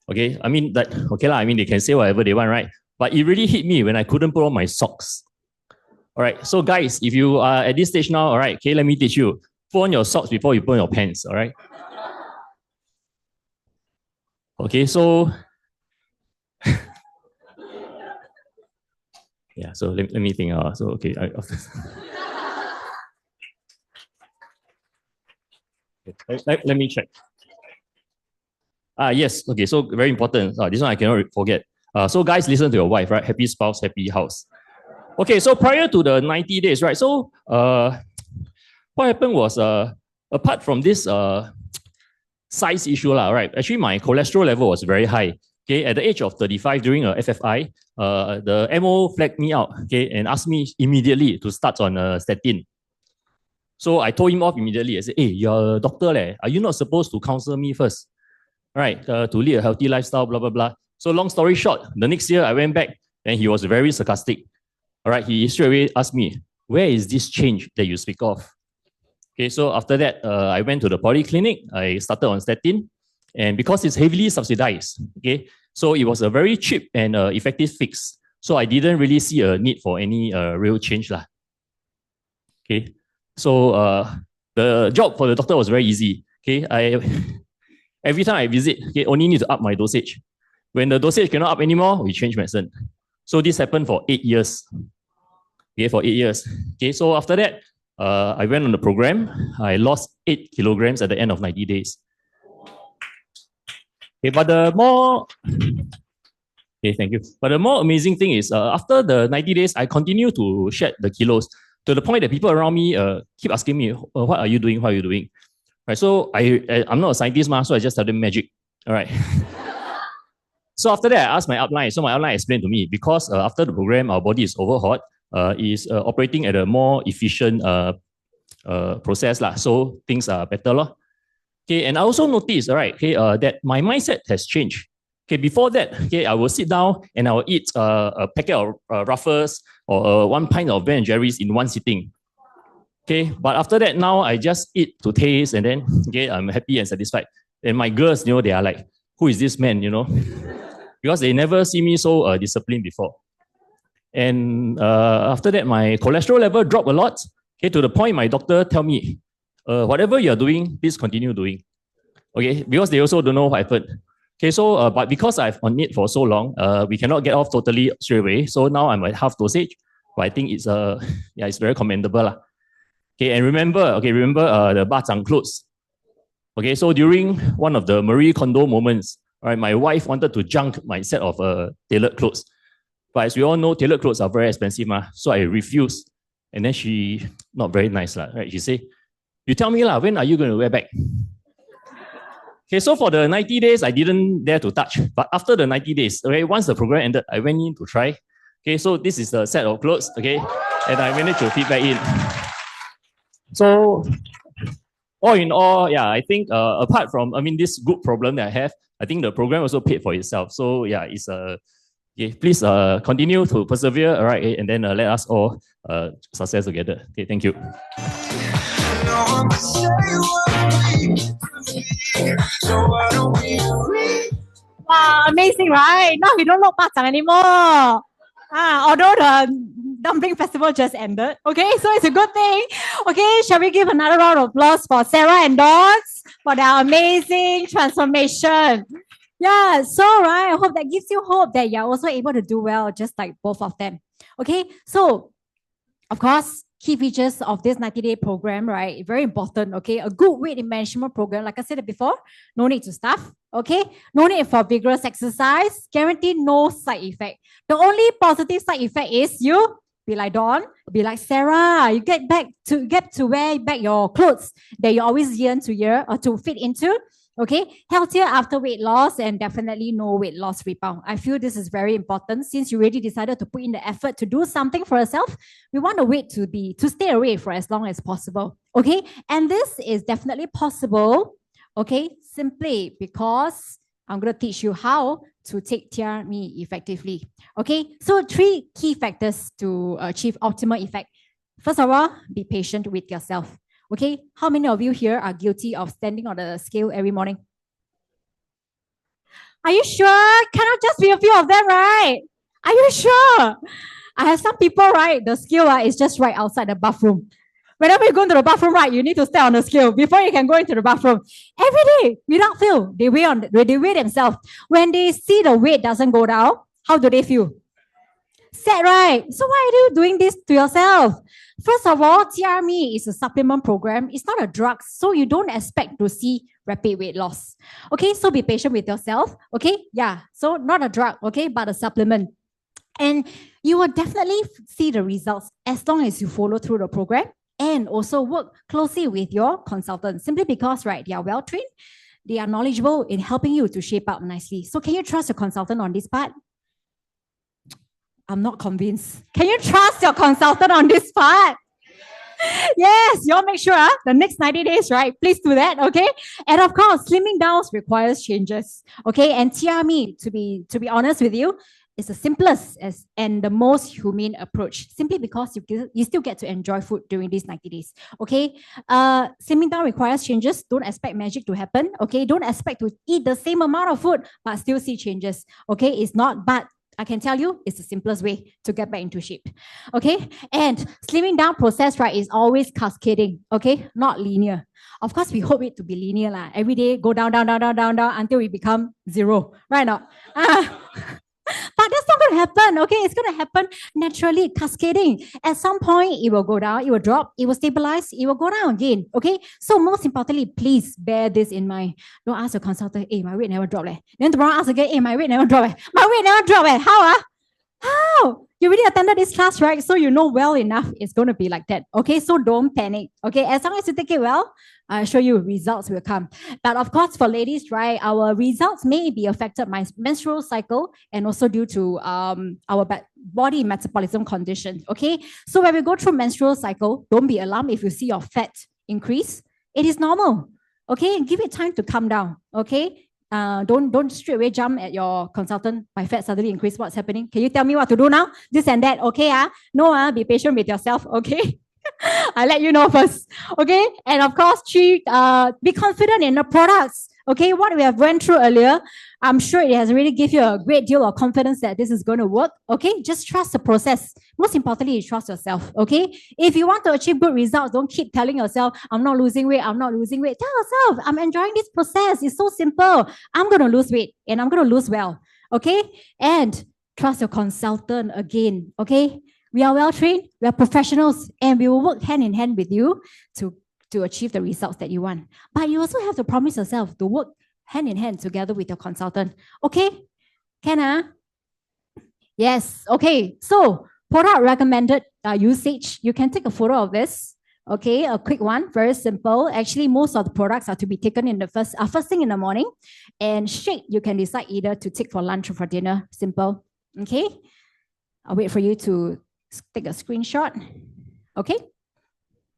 Okay, I mean, that, okay, I mean, they can say whatever they want, right? But it really hit me when I couldn't put on my socks. All right, so guys, if you are at this stage now, all right, okay, let me teach you. Put on your socks before you put on your pants, all right? Okay, so yeah, so let me think. So okay, Let me check. Yes, okay, so very important. This one I cannot forget. So guys, listen to your wife, right? Happy spouse, happy house. Okay, so prior to the 90 days, right? So what happened was, apart from this size issue, right? Actually, my cholesterol level was very high. Okay, at the age of 35, during a FFI, the MO flagged me out, okay, and asked me immediately to start on statin. So I told him off immediately. I said, "Hey, you're a doctor, leh. Are you not supposed to counsel me first? Right, to lead a healthy lifestyle, blah, blah, blah." So long story short, the next year I went back and he was very sarcastic. All right, he straight away asked me, "Where is this change that you speak of?" Okay, so after that, I went to the polyclinic. I started on statin, and because it's heavily subsidized, okay, so it was a very cheap and effective fix. So I didn't really see a need for any real change lah. Okay, so the job for the doctor was very easy. Okay, every time I visit, okay, only need to up my dosage. When the dosage cannot up anymore, we change medicine. So this happened for 8 years. Okay, for 8 years. Okay, so after that, I went on the program. I lost 8 kilograms at the end of 90 days. Okay, but the more, okay, thank you. But the more amazing thing is, after the 90 days, I continue to shed the kilos to the point that people around me keep asking me, "What are you doing? What are you doing?" Right. So I'm not a scientist, so I just tell them magic. All right. So after that, I asked my upline. So my upline explained to me, because after the program, our body is overhot, is operating at a more efficient process lah. So things are better lah. Okay, and I also noticed, all right, okay, that my mindset has changed. Okay, before that, okay, I will sit down and I will eat a packet of Ruffles or 1 pint of Ben & Jerry's in one sitting. Okay, but after that, now I just eat to taste, and then okay, I'm happy and satisfied. And my girls, they are like, "Who is this man?" Because they never see me so disciplined before. And after that, my cholesterol level dropped a lot. Okay, to the point my doctor tell me, "Whatever you're doing, please continue doing." Okay, because they also don't know what happened. Okay, so but because I've on it for so long, we cannot get off totally straight away. So now I'm at half dosage, but I think it's it's very commendable lah. Okay, and remember the bacang clothes. Okay, so during one of the Marie Kondo moments, right, my wife wanted to junk my set of tailored clothes. But as we all know, tailored clothes are very expensive, so I refused. And then she, not very nice, right? She said, "You tell me, when are you going to wear back?" Okay, so for the 90 days, I didn't dare to touch. But after the 90 days, okay, once the program ended, I went in to try. Okay, so this is the set of clothes, okay, and I managed to fit back in. So all in all, yeah, I think apart from, this good problem that I have, I think the program also paid for itself. So yeah, it's okay, please continue to persevere, all right, and then let us all success together. Okay, thank you. Wow, amazing, right? Now we don't look bacang anymore. Although the dumpling festival just ended. Okay, so it's a good thing. Okay, shall we give another round of applause for Sarah and Dons for their amazing transformation? Yeah, so right, I hope that gives you hope that you're also able to do well, just like both of them. Okay, so of course, key features of this 90-day program, right? Very important, okay? A good weight management program, like I said before, no need to starve, okay? No need for vigorous exercise, guaranteed no side effect. The only positive side effect is you be like Dawn, be like Sarah, you get to wear back your clothes that you always yearn to wear or to fit into. Okay, healthier after weight loss and definitely no weight loss rebound. I feel this is very important since you already decided to put in the effort to do something for yourself. We want the weight to stay away for as long as possible. Okay, and this is definitely possible. Okay, simply because I'm going to teach you how to take TRME effectively. Okay, so 3 key factors to achieve optimal effect. First of all, be patient with yourself. Okay, how many of you here are guilty of standing on the scale every morning? Are you sure? Cannot just be a few of them, right? Are you sure? I have some people, right? The scale is just right outside the bathroom. Whenever you go into the bathroom, right, you need to stay on the scale before you can go into the bathroom. Every day, without fail, they weigh themselves. When they see the weight doesn't go down, how do they feel? Sad, right? So why are you doing this to yourself? First of all, TRME is a supplement program. It's not a drug, so you don't expect to see rapid weight loss. Okay, so be patient with yourself. Okay, yeah, so not a drug, okay, but a supplement. And you will definitely see the results as long as you follow through the program and also work closely with your consultant, simply because, right, they are well trained, they are knowledgeable in helping you to shape up nicely. So can you trust your consultant on this part? I'm not convinced. Can you trust your consultant on this part? Yes, you all make sure the next 90 days, right? Please do that, okay? And of course, slimming down requires changes, okay? And TRME, to be honest with you, is the simplest and the most humane approach, simply because you still get to enjoy food during these 90 days, okay? Slimming down requires changes. Don't expect magic to happen, okay? Don't expect to eat the same amount of food, but still see changes, okay? It's not, but I can tell you, it's the simplest way to get back into shape, okay? And slimming down process, right, is always cascading, okay? Not linear. Of course, we hope it to be linear, lah. Every day, go down, down, down, down, down, down, until we become zero, right now. But that's not going to happen, okay? It's going to happen naturally, cascading. At some point, it will go down, it will drop, it will stabilize, it will go down again, okay? So most importantly, please bear this in mind. Don't ask your consultant, hey, my weight never dropped. Then tomorrow ask again, hey, my weight never dropped. My weight never dropped. How? How? You already attended this class, right? So you know well enough it's going to be like that, okay? So don't panic, okay? As long as you take it well, I assure you results will come. But of course, for ladies, right, our results may be affected by menstrual cycle and also due to our body metabolism condition, okay? So when we go through menstrual cycle, don't be alarmed if you see your fat increase. It is normal, okay? Give it time to come down, okay? Don't straight away jump at your consultant. My fat suddenly increased. What's happening? Can you tell me what to do now? This and that, okay? No, be patient with yourself, okay? I let you know first, okay? And of course, be confident in the products, okay? What we have went through earlier, I'm sure it has really given you a great deal of confidence that this is going to work, okay? Just trust the process. Most importantly, trust yourself, okay? If you want to achieve good results, don't keep telling yourself, I'm not losing weight, I'm not losing weight. Tell yourself, I'm enjoying this process. It's so simple. I'm going to lose weight and I'm going to lose well, okay? And trust your consultant again, okay? We are well trained, we are professionals, and we will work hand in hand with you to achieve the results that you want. But you also have to promise yourself to work hand in hand together with your consultant. Okay? Can Yes. Okay. So product recommended usage. You can take a photo of this. Okay, a quick one, very simple. Actually, most of the products are to be taken in the first thing in the morning, and shake you can decide either to take for lunch or for dinner. Simple. Okay. I'll wait for you to take a screenshot. Okay.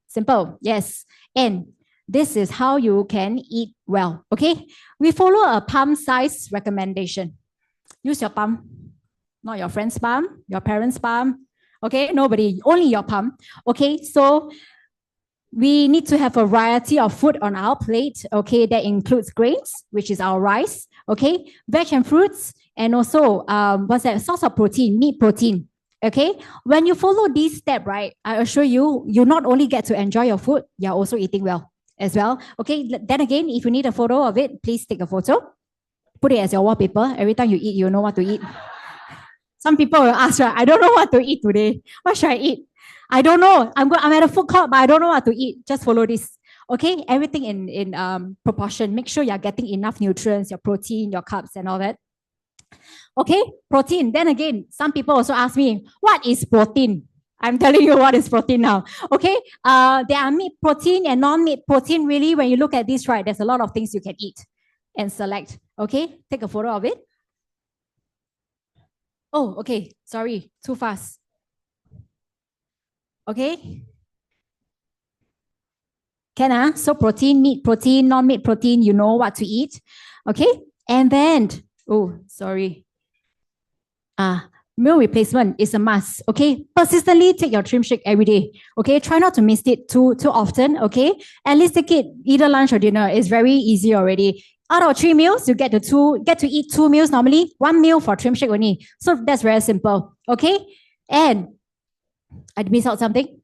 Simple. Yes. And this is how you can eat well. Okay. We follow a palm size recommendation. Use your palm, not your friend's palm, your parents' palm. Okay. Nobody, only your palm. Okay. So we need to have a variety of food on our plate. Okay. That includes grains, which is our rice. Okay. Veg and fruits. And also, what's that? Source of protein, meat protein. Okay, when you follow these steps, right, I assure you, you not only get to enjoy your food, you're also eating well as well. Okay, then again, if you need a photo of it, please take a photo. Put it as your wallpaper. Every time you eat, you know what to eat. Some people will ask, right, I don't know what to eat today. What should I eat? I don't know. I'm at a food court, but I don't know what to eat. Just follow this. Okay, everything in proportion. Make sure you're getting enough nutrients, your protein, your carbs, and all that. Okay, protein. Then again, some people also ask me, what is protein? I'm telling you what is protein now. Okay, there are meat protein and non-meat protein. Really, when you look at this, right, there's a lot of things you can eat and select. Okay, take a photo of it. Oh, okay, sorry, too fast. Okay. So protein, meat protein, non-meat protein, you know what to eat. Okay, and then, oh, sorry. Meal replacement is a must. Okay, persistently take your trim shake every day. Okay, try not to miss it too often. Okay, at least take it either lunch or dinner. It's very easy already. Out of 3 meals, you get to eat 2 meals normally. 1 meal for trim shake only. So that's very simple. Okay, and I missed out something.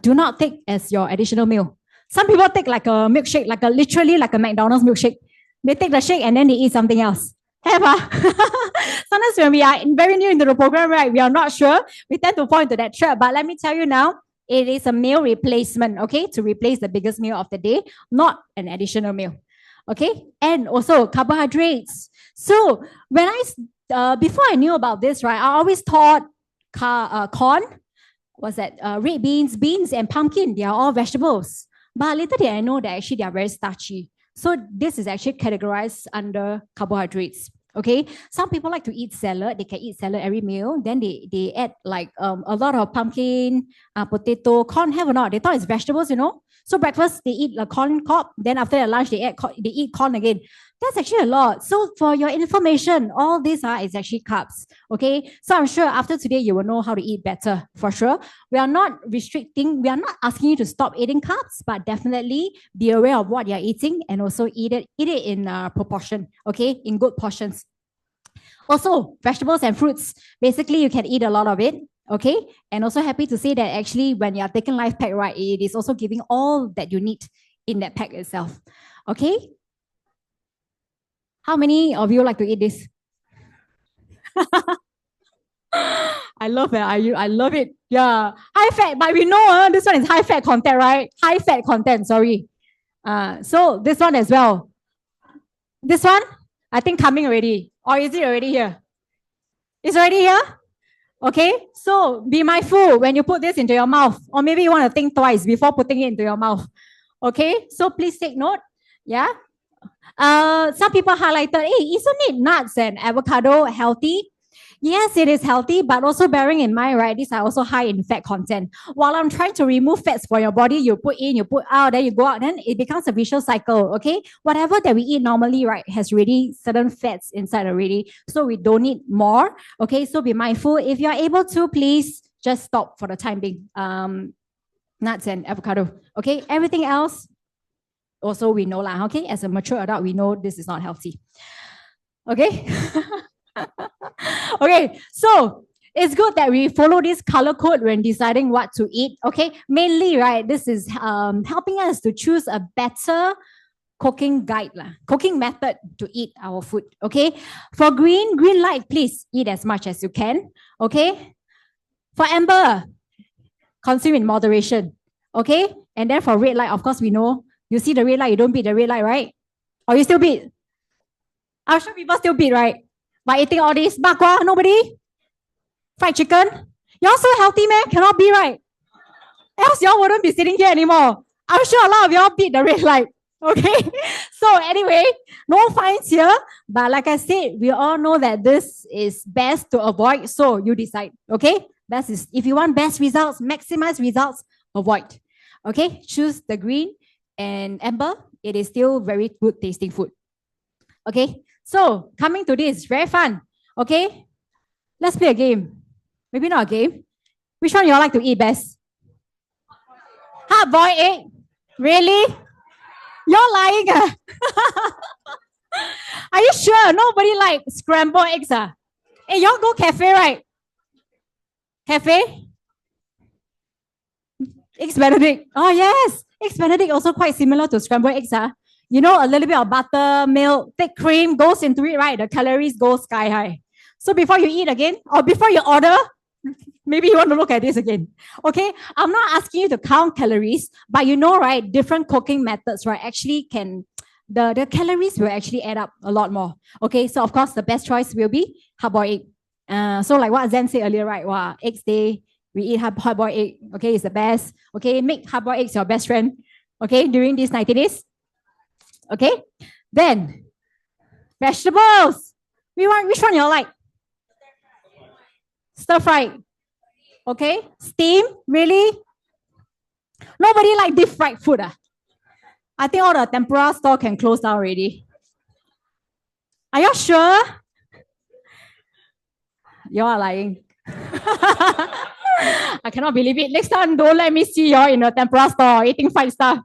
Do not take as your additional meal. Some people take like a milkshake, literally like a McDonald's milkshake. They take the shake and then they eat something else. Sometimes when we are very new into the program, right, we are not sure. We tend to fall into that trap. But let me tell you now, It is a meal replacement, okay, to replace the biggest meal of the day, not an additional meal, okay? And also carbohydrates. So when before I knew about this, right, I always thought corn, red beans, beans, and pumpkin, they are all vegetables. But later did I know that actually they are very starchy. So this is actually categorized under carbohydrates. Okay, some people like to eat salad. They can eat salad every meal. Then they add like a lot of pumpkin, potato, corn. Have or not? They thought it's vegetables, you know. So breakfast they eat a corn cob. Then after their lunch they eat corn again. That's actually a lot. So for your information, all these is actually carbs. Okay, so I'm sure after today you will know how to eat better for sure. We are not restricting. We are not asking you to stop eating carbs, but definitely be aware of what you're eating and also eat it in proportion. Okay, in good portions. Also, vegetables and fruits. Basically, you can eat a lot of it. Okay, and also happy to say that actually when you are taking Life Pack, right, it is also giving all that you need in that pack itself. Okay. How many of you like to eat this? I love it. I love it. Yeah. High fat, but we know this one is high fat content, right? High fat content, sorry. So this one as well. This one, I think coming already. Or is it already here? It's already here? Okay. So be mindful when you put this into your mouth. Or maybe you want to think twice before putting it into your mouth. Okay. So please take note. Yeah. Some people highlighted, hey, isn't it nuts and avocado healthy? Yes, it is healthy, but also bearing in mind, right, these are also high in fat content. While I'm trying to remove fats for your body, you put in, you put out, then you go out, then it becomes a vicious cycle, okay? Whatever that we eat normally, right, has really certain fats inside already, so we don't need more, okay? So be mindful. If you're able to, please just stop for the time being. Nuts and avocado, okay? Everything else, also we know lah, okay? As a mature adult, we know this is not healthy, okay? Okay, so it's good that we follow this color code when deciding what to eat, okay? Mainly, right, this is helping us to choose a better cooking guide, cooking method to eat our food, okay? For green light, please eat as much as you can, okay? For amber, consume in moderation, okay? And then for red light, of course, we know, you see the red light, you don't beat the red light, right? Or you still beat? I'm sure people still beat, right? By eating all this, bak kwa, nobody? Fried chicken? Y'all so healthy, man, cannot be, right? Else y'all wouldn't be sitting here anymore. I'm sure a lot of y'all beat the red light, okay? So anyway, no fines here, but like I said, we all know that this is best to avoid, so you decide, okay? Best is, if you want best results, maximize results, avoid, okay? Choose the green and amber, it is still very good tasting food, okay? So, coming to this, very fun. Okay? Let's play a game. Maybe not a game. Which one you all like to eat best? Hard-boiled egg? Really? You're lying. Are you sure? Nobody like scrambled eggs. Hey, y'all go cafe, right? Cafe? Eggs Benedict. Oh, yes. Eggs Benedict also quite similar to scrambled eggs. You know, a little bit of butter, milk, thick cream goes into it, right? The calories go sky high. So before you eat again, or before you order, maybe you want to look at this again. Okay, I'm not asking you to count calories, but you know, right, different cooking methods, right, actually can, the calories will actually add up a lot more. Okay, so of course, the best choice will be hard-boiled egg. So like what Zen said earlier, right, wow, eggs day, we eat hard-boiled egg, okay, it's the best. Okay, make hard-boiled eggs your best friend, okay, during these 90 days. Okay, then vegetables. Which one you like? Stir fry. Okay, steam. Really? Nobody like deep fried food. I think all the tempura store can close down already. Are you sure? You are lying. I cannot believe it. Next time, don't let me see you in a tempura store eating fried stuff.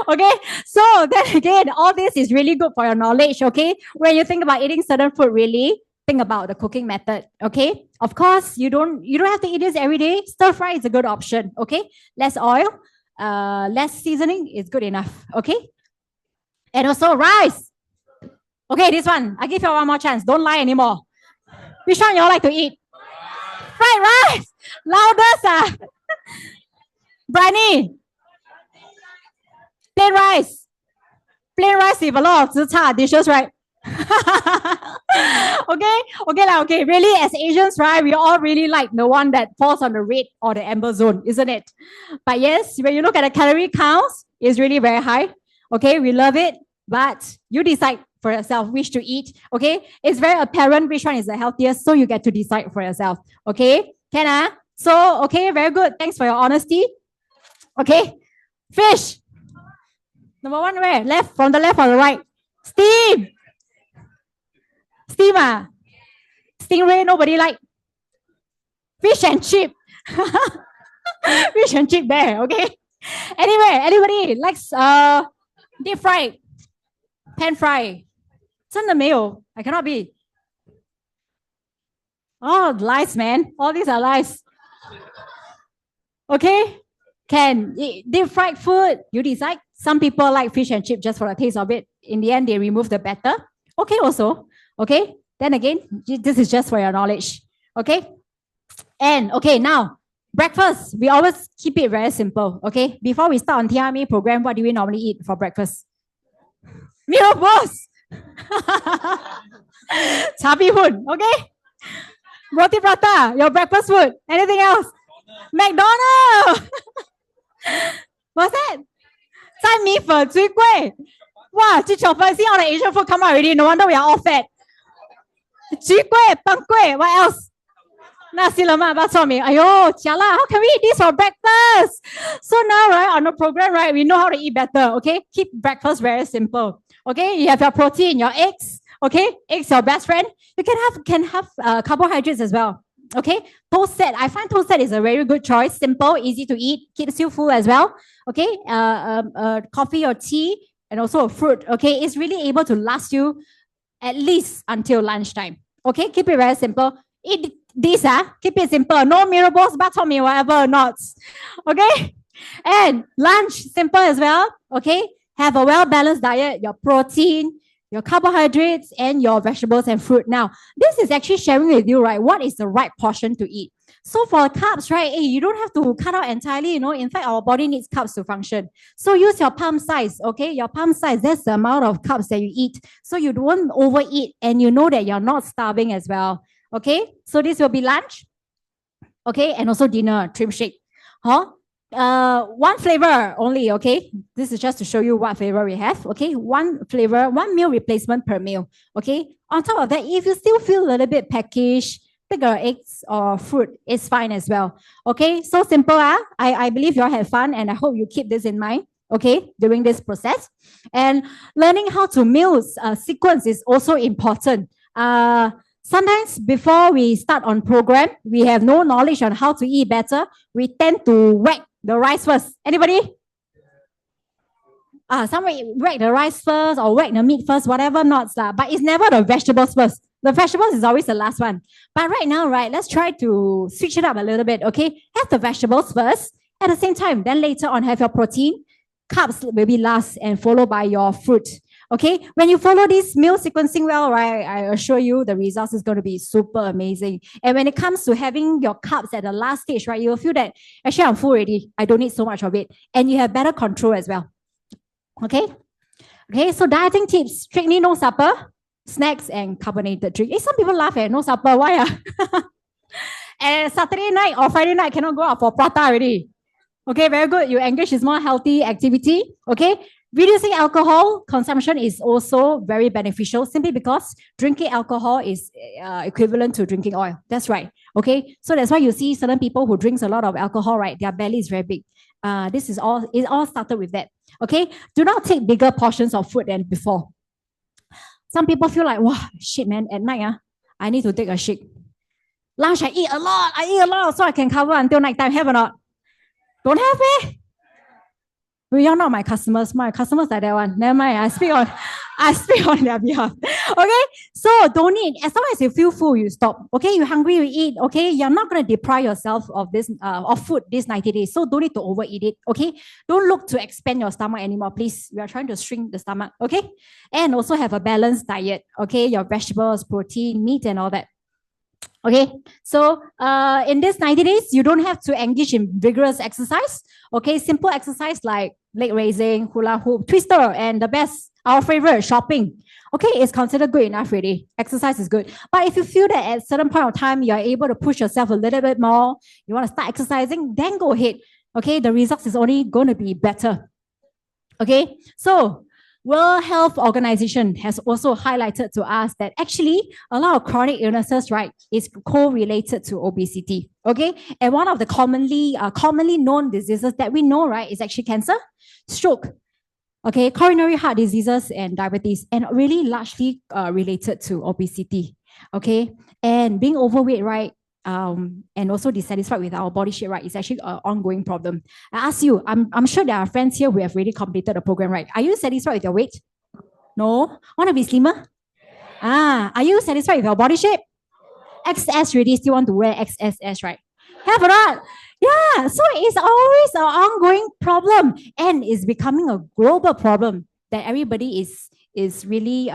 Okay, so then again, all this is really good for your knowledge. Okay, when you think about eating certain food, really think about the cooking method. Okay, of course, you don't have to eat this every day. Stir fry is a good option. Okay, less oil, less seasoning is good enough. Okay, and also rice. Okay, this one I give you one more chance. Don't lie anymore. Which one you all like to eat? Fried rice. Loudest. Briyani. Plain rice. Plain rice with a lot of zi cha dishes, right? Okay. Really, as Asians, right, we all really like the one that falls on the red or the amber zone, isn't it? But yes, when you look at the calorie counts, it's really very high. Okay, we love it, but you decide for yourself which to eat. Okay, it's very apparent which one is the healthiest, so you get to decide for yourself. Okay, can So okay, very good. Thanks for your honesty. Okay, fish. Number one, where? Left, from the left or the right? Steam. Steam, Stingray, nobody like. Fish and chip. Fish and chip there, okay? Anyway, anybody likes deep fried, pan fry? 真的没有, I cannot be. Oh, lies, man. All these are lies. Okay? Can deep fried food, you decide. Some people like fish and chip just for the taste of it. In the end, they remove the batter. Okay, also. Okay? Then again, this is just for your knowledge. Okay? And okay, now, breakfast. We always keep it very simple. Okay? Before we start on TRMA program, what do we normally eat for breakfast? Mee rebus. Cha bee hoon. Okay? Roti prata, your breakfast food. Anything else? McDonald's. What's that? 菜米粉, cui gui. Wow, see all the Asian food come out already. No wonder we are all fat. Cui gui, pang gui. What else? Nasi lemak, bak chor mee. Ayo, jialat. How can we eat this for breakfast? So now, right, on the program, right, we know how to eat better. Okay, keep breakfast very simple. Okay, you have your protein, your eggs. Okay, eggs your best friend. You can have carbohydrates as well. Okay, toast set. I find toast set is a very good choice. Simple, easy to eat, keeps you full as well. Okay, coffee or tea, and also a fruit. Okay, it's really able to last you at least until lunchtime. Okay, keep it very simple. Eat this, keep it simple. No mee rebus, bak chor mee, whatever, nuts. Okay, and lunch, simple as well. Okay, have a well-balanced diet, your protein, your carbohydrates, and your vegetables and fruit. Now, this is actually sharing with you, right, what is the right portion to eat. So for carbs, right, you don't have to cut out entirely, In fact, our body needs carbs to function. So use your palm size, okay? Your palm size, that's the amount of carbs that you eat. So you don't overeat, and you know that you're not starving as well, okay? So this will be lunch, okay? And also dinner, trim shake, one flavor only, okay? This is just to show you what flavor we have, okay? One flavor, one meal replacement per meal, okay? On top of that, if you still feel a little bit peckish, take eggs or fruit is fine as well, okay? So simple, I believe you all have fun, and I hope you keep this in mind, okay, during this process. And learning how to meal sequence is also important. Sometimes before we start on program, we have no knowledge on how to eat better. We tend to whack the rice first. Anybody? Somebody whack the rice first or whack the meat first, whatever not. But it's never the vegetables first. The vegetables is always the last one. But right now, right, let's try to switch it up a little bit, okay? Have the vegetables first. At the same time, then later on have your protein. Carbs will be last and followed by your fruit. Okay, when you follow this meal sequencing well, right, I assure you the results is going to be super amazing. And when it comes to having your carbs at the last stage, right, you'll feel that actually I'm full already. I don't need so much of it. And you have better control as well. Okay, so dieting tips, strictly no supper, snacks and carbonated drink. Some people laugh at no supper. Why? And Saturday night or Friday night cannot go out for prata already. Okay, very good. You engage in more healthy activity. Okay. Reducing alcohol consumption is also very beneficial simply because drinking alcohol is equivalent to drinking oil. That's right. Okay. So that's why you see certain people who drinks a lot of alcohol, right? Their belly is very big. It all started with that. Okay. Do not take bigger portions of food than before. Some people feel like, wow, shit, man, at night, I need to take a shake. Lunch, I eat a lot, so I can cover until nighttime. Have or not? Don't have, Well, you're not my customers. My customers are that one. Never mind. I speak on their behalf. Okay? So don't eat. As long as you feel full, you stop. Okay? You're hungry, you eat. Okay? You're not going to deprive yourself of this of food these 90 days. So don't need to overeat it. Okay? Don't look to expand your stomach anymore, please. We are trying to shrink the stomach. Okay? And also have a balanced diet. Okay? Your vegetables, protein, meat, and all that. Okay, so in this 90 days, you don't have to engage in vigorous exercise. Okay, simple exercise like leg raising, hula hoop, twister, and the best, our favorite, shopping. Okay, it's considered good enough already. Exercise is good. But if you feel that at a certain point of time, you're able to push yourself a little bit more, you want to start exercising, then go ahead. Okay, the results is only going to be better. Okay, so World Health Organization has also highlighted to us that actually a lot of chronic illnesses, right, is correlated to obesity. Okay, and one of the commonly known diseases that we know, right, is actually cancer, stroke, okay, coronary heart diseases, and diabetes, and really largely related to obesity. Okay, and being overweight, right, and also dissatisfied with our body shape, right, is actually an ongoing problem. I ask you, I'm sure there are friends here who have already completed the program, right? Are you satisfied with your weight? No? Want to be slimmer? Are you satisfied with your body shape? XS really still want to wear XSS, right? Have or not? Yeah, so it's always an ongoing problem and it's becoming a global problem that everybody is really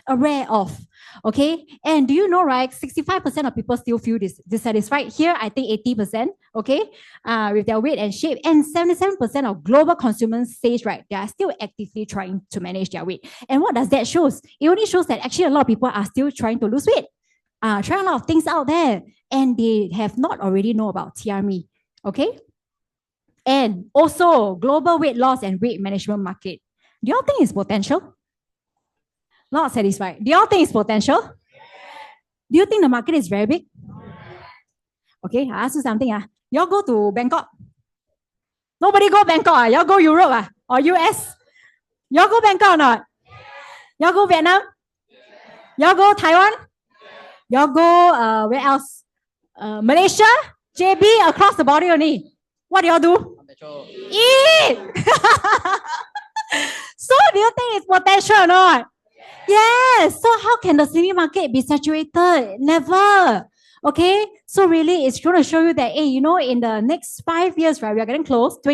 aware of. Okay, and do you know, right, 65% of people still feel dissatisfied. Here I think 80%, okay, with their weight and shape, and 77% of global consumers says, right, they are still actively trying to manage their weight. And what does that show? It only shows that actually a lot of people are still trying to lose weight, trying a lot of things out there, and they have not already know about TRME. Okay, and also global weight loss and weight management market. Do y'all think it's potential? Not satisfied. Do y'all think it's potential? Do you think the market is very big? Okay, I ask you something. Y'all go to Bangkok? Nobody go Bangkok. Y'all go Europe or US? Y'all go Bangkok or not? Y'all go Vietnam? Y'all go Taiwan? Y'all go where else? Malaysia? JB across the border only. What do y'all do? Eat! So do you think it's potential or not? Yes. So how can the slimming market be saturated? Never. Okay. So really, it's going to show you that, hey, you know, in the next 5 years, right, we are getting close. By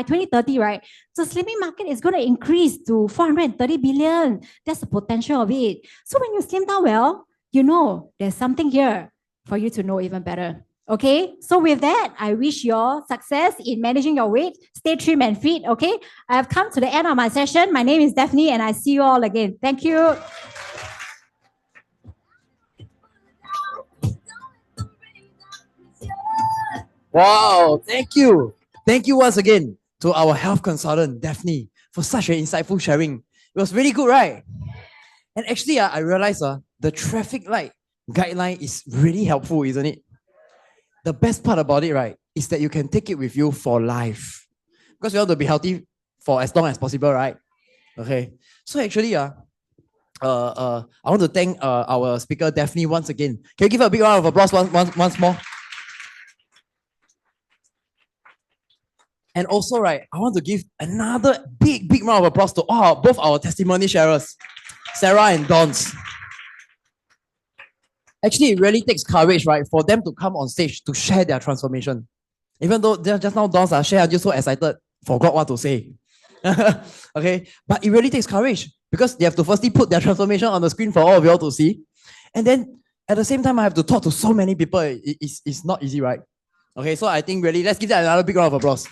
2030, right, the slimming market is going to increase to 430 billion. That's the potential of it. So when you slim down well, you know there's something here for you to know even better. Okay, so with that, I wish you all success in managing your weight. Stay trim and fit, okay? I have come to the end of my session. My name is Daphne and I see you all again. Thank you. Wow, thank you. Thank you once again to our health consultant, Daphne, for such an insightful sharing. It was really good, right? And actually, I realized the traffic light guideline is really helpful, isn't it? The best part about it, right, is that you can take it with you for life. Because you want to be healthy for as long as possible, right? Okay. So actually, I want to thank our speaker, Daphne, once again. Can you give her a big round of applause once more? And also, right, I want to give another big round of applause to both our testimony sharers, Sarah and Dons. Actually, it really takes courage, right, for them to come on stage to share their transformation. Even though just now Dons are sharing, I'm just so excited, forgot what to say. Okay, but it really takes courage because they have to firstly put their transformation on the screen for all of you all to see. And then at the same time, I have to talk to so many people. It's not easy, right? Okay, so I think really, let's give that another big round of applause.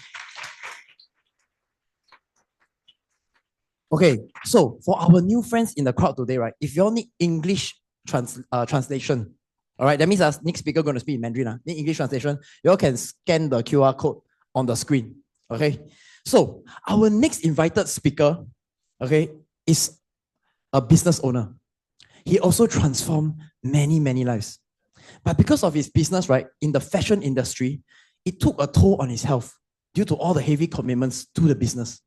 Okay, so for our new friends in the crowd today, right, if you all need English translation, all right, that means our next speaker going to speak in Mandarin. Need English translation, you all can scan the QR code on the screen. Okay, so our next invited speaker, okay, is a business owner. He also transformed many lives. But because of his business, right, in the fashion industry, it took a toll on his health due to all the heavy commitments to the business.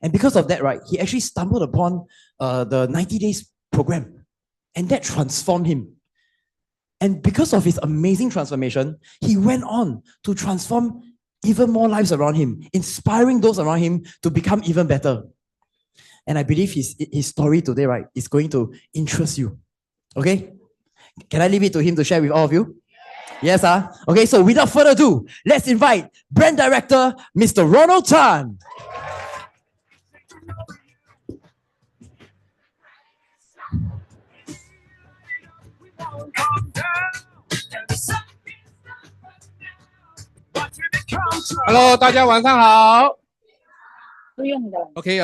And because of that, right, he actually stumbled upon the 90 days program. And that transformed him. And because of his amazing transformation, he went on to transform even more lives around him, inspiring those around him to become even better. And I believe his story today, right, is going to interest you. Okay? Can I leave it to him to share with all of you? Yes, Okay, so without further ado, let's invite brand director, Mr. Ronald Tan. Hello， 大家晚上好。不用的。OK，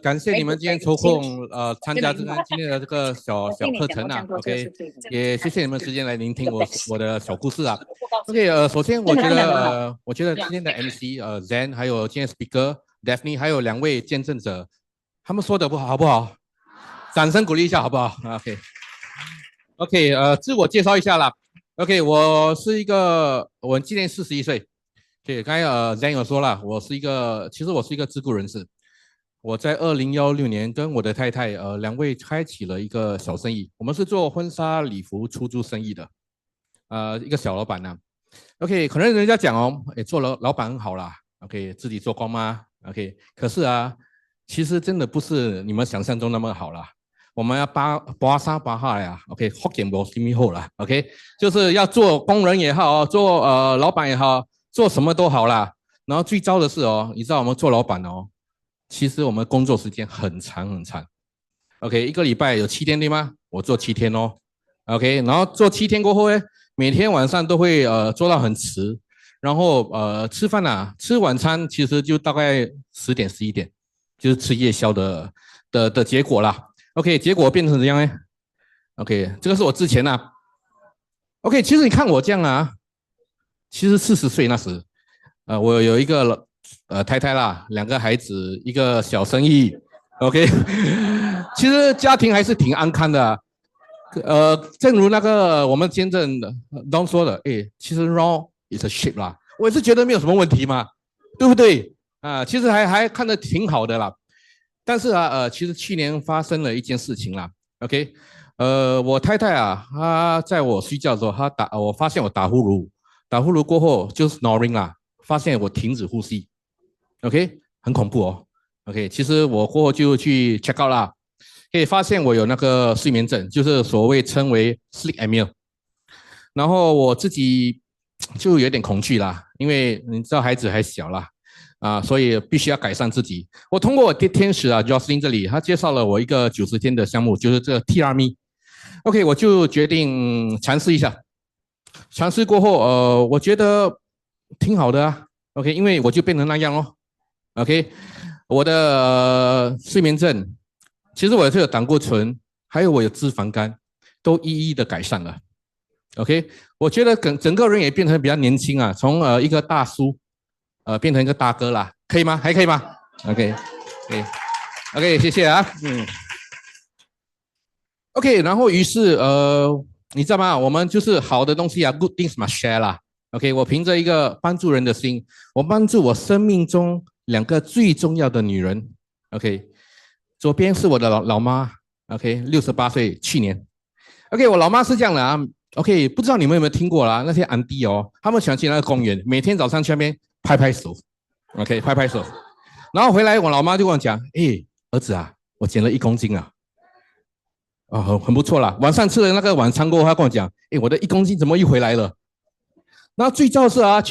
感谢你们今天抽空参加今天的这个小课程啊。OK， 也谢谢你们时间来聆听我的小故事啊。OK， 首先我觉得今天的 MC Zen 还有今天 Speaker Daphne 还有2位见证者，他们说的好不好？掌声鼓励一下好不好 ？OK， 自我介绍一下啦。OK， 我今年41岁。对，刚才Zen 有说了，其实我是一个自雇人士。我在2016年跟我的太太2位开启了一个小生意，我们是做婚纱礼服出租生意的，一个小老板呢。OK， 可能人家讲哦，做老板很好啦 ，OK， 自己做工吗 ？OK， 可是啊，其实真的不是你们想象中那么好啦。我们要扒沙扒下呀 ，OK， 福建无什么好啦 ，OK， 就是要做工人也好，做老板也好。做什么都好啦，然后最糟的是哦，你知道我们做老板哦，其实我们工作时间很长很长。OK， 一个礼拜有7天对吗？我做7天哦。OK， 然后做7天过后呢，每天晚上都会做到很迟，然后吃饭啊，吃晚餐其实就大概10点11点，就是吃夜宵的结果啦。OK， 结果变成怎样呢 ？OK， 这个是我之前啊。OK， 其实你看我这样啊。其实40岁那时，我有一个太太啦，2个孩子，一个小生意 ，OK， 其实家庭还是挺安康的、啊。正如那个我们见证的 Don 说的，其实 wrong is a shape 啦，我也是觉得没有什么问题嘛，对不对？其实还看得挺好的啦。但是啊，其实去年发生了一件事情啦 ，OK， 我太太啊，她在我睡觉的时候，我发现我打呼噜。打呼噜过后就 snoring 啦，发现我停止呼吸 ，OK， 很恐怖哦 ，OK， 其实我过后就去 check out 啦，可以发现我有那个睡眠症，就是所谓称为 sleep apnea， 然后我自己就有点恐惧啦，因为你知道孩子还小啦，所以必须要改善自己。我通过我的天使啊 Jocelyn 这里，他介绍了我一个90天的项目，就是这个 TRME，OK， 我就决定尝试一下。尝试过后，我觉得挺好的啊 ，OK， 因为我就变成那样咯 ，OK， 我的睡眠症，其实我是有胆固醇，还有我有脂肪肝，都一一的改善了 ，OK， 我觉得整个人也变成比较年轻啊，从一个大叔，变成一个大哥啦，可以吗？还可以吗 ？OK， 谢谢啊，OK， 然后于是你知道吗？我们就是好的东西啊 ，good things must share 啦。OK， 我凭着一个帮助人的心，我帮助我生命中2个最重要的女人。OK， 左边是我的老妈 ，OK， 68岁，去年。OK， 我老妈是这样的啊 ，OK， 不知道你们有没有听过啦？那些安迪哦，他们喜欢去那个公园，每天早上去那边拍拍手 ，OK， 拍拍手，然后回来我老妈就跟我讲，儿子啊，我减了1公斤啊。很不错啦。晚上吃了那个晚餐过后，他跟我讲，我的1公斤怎么又回来了？然后最糟的是啊，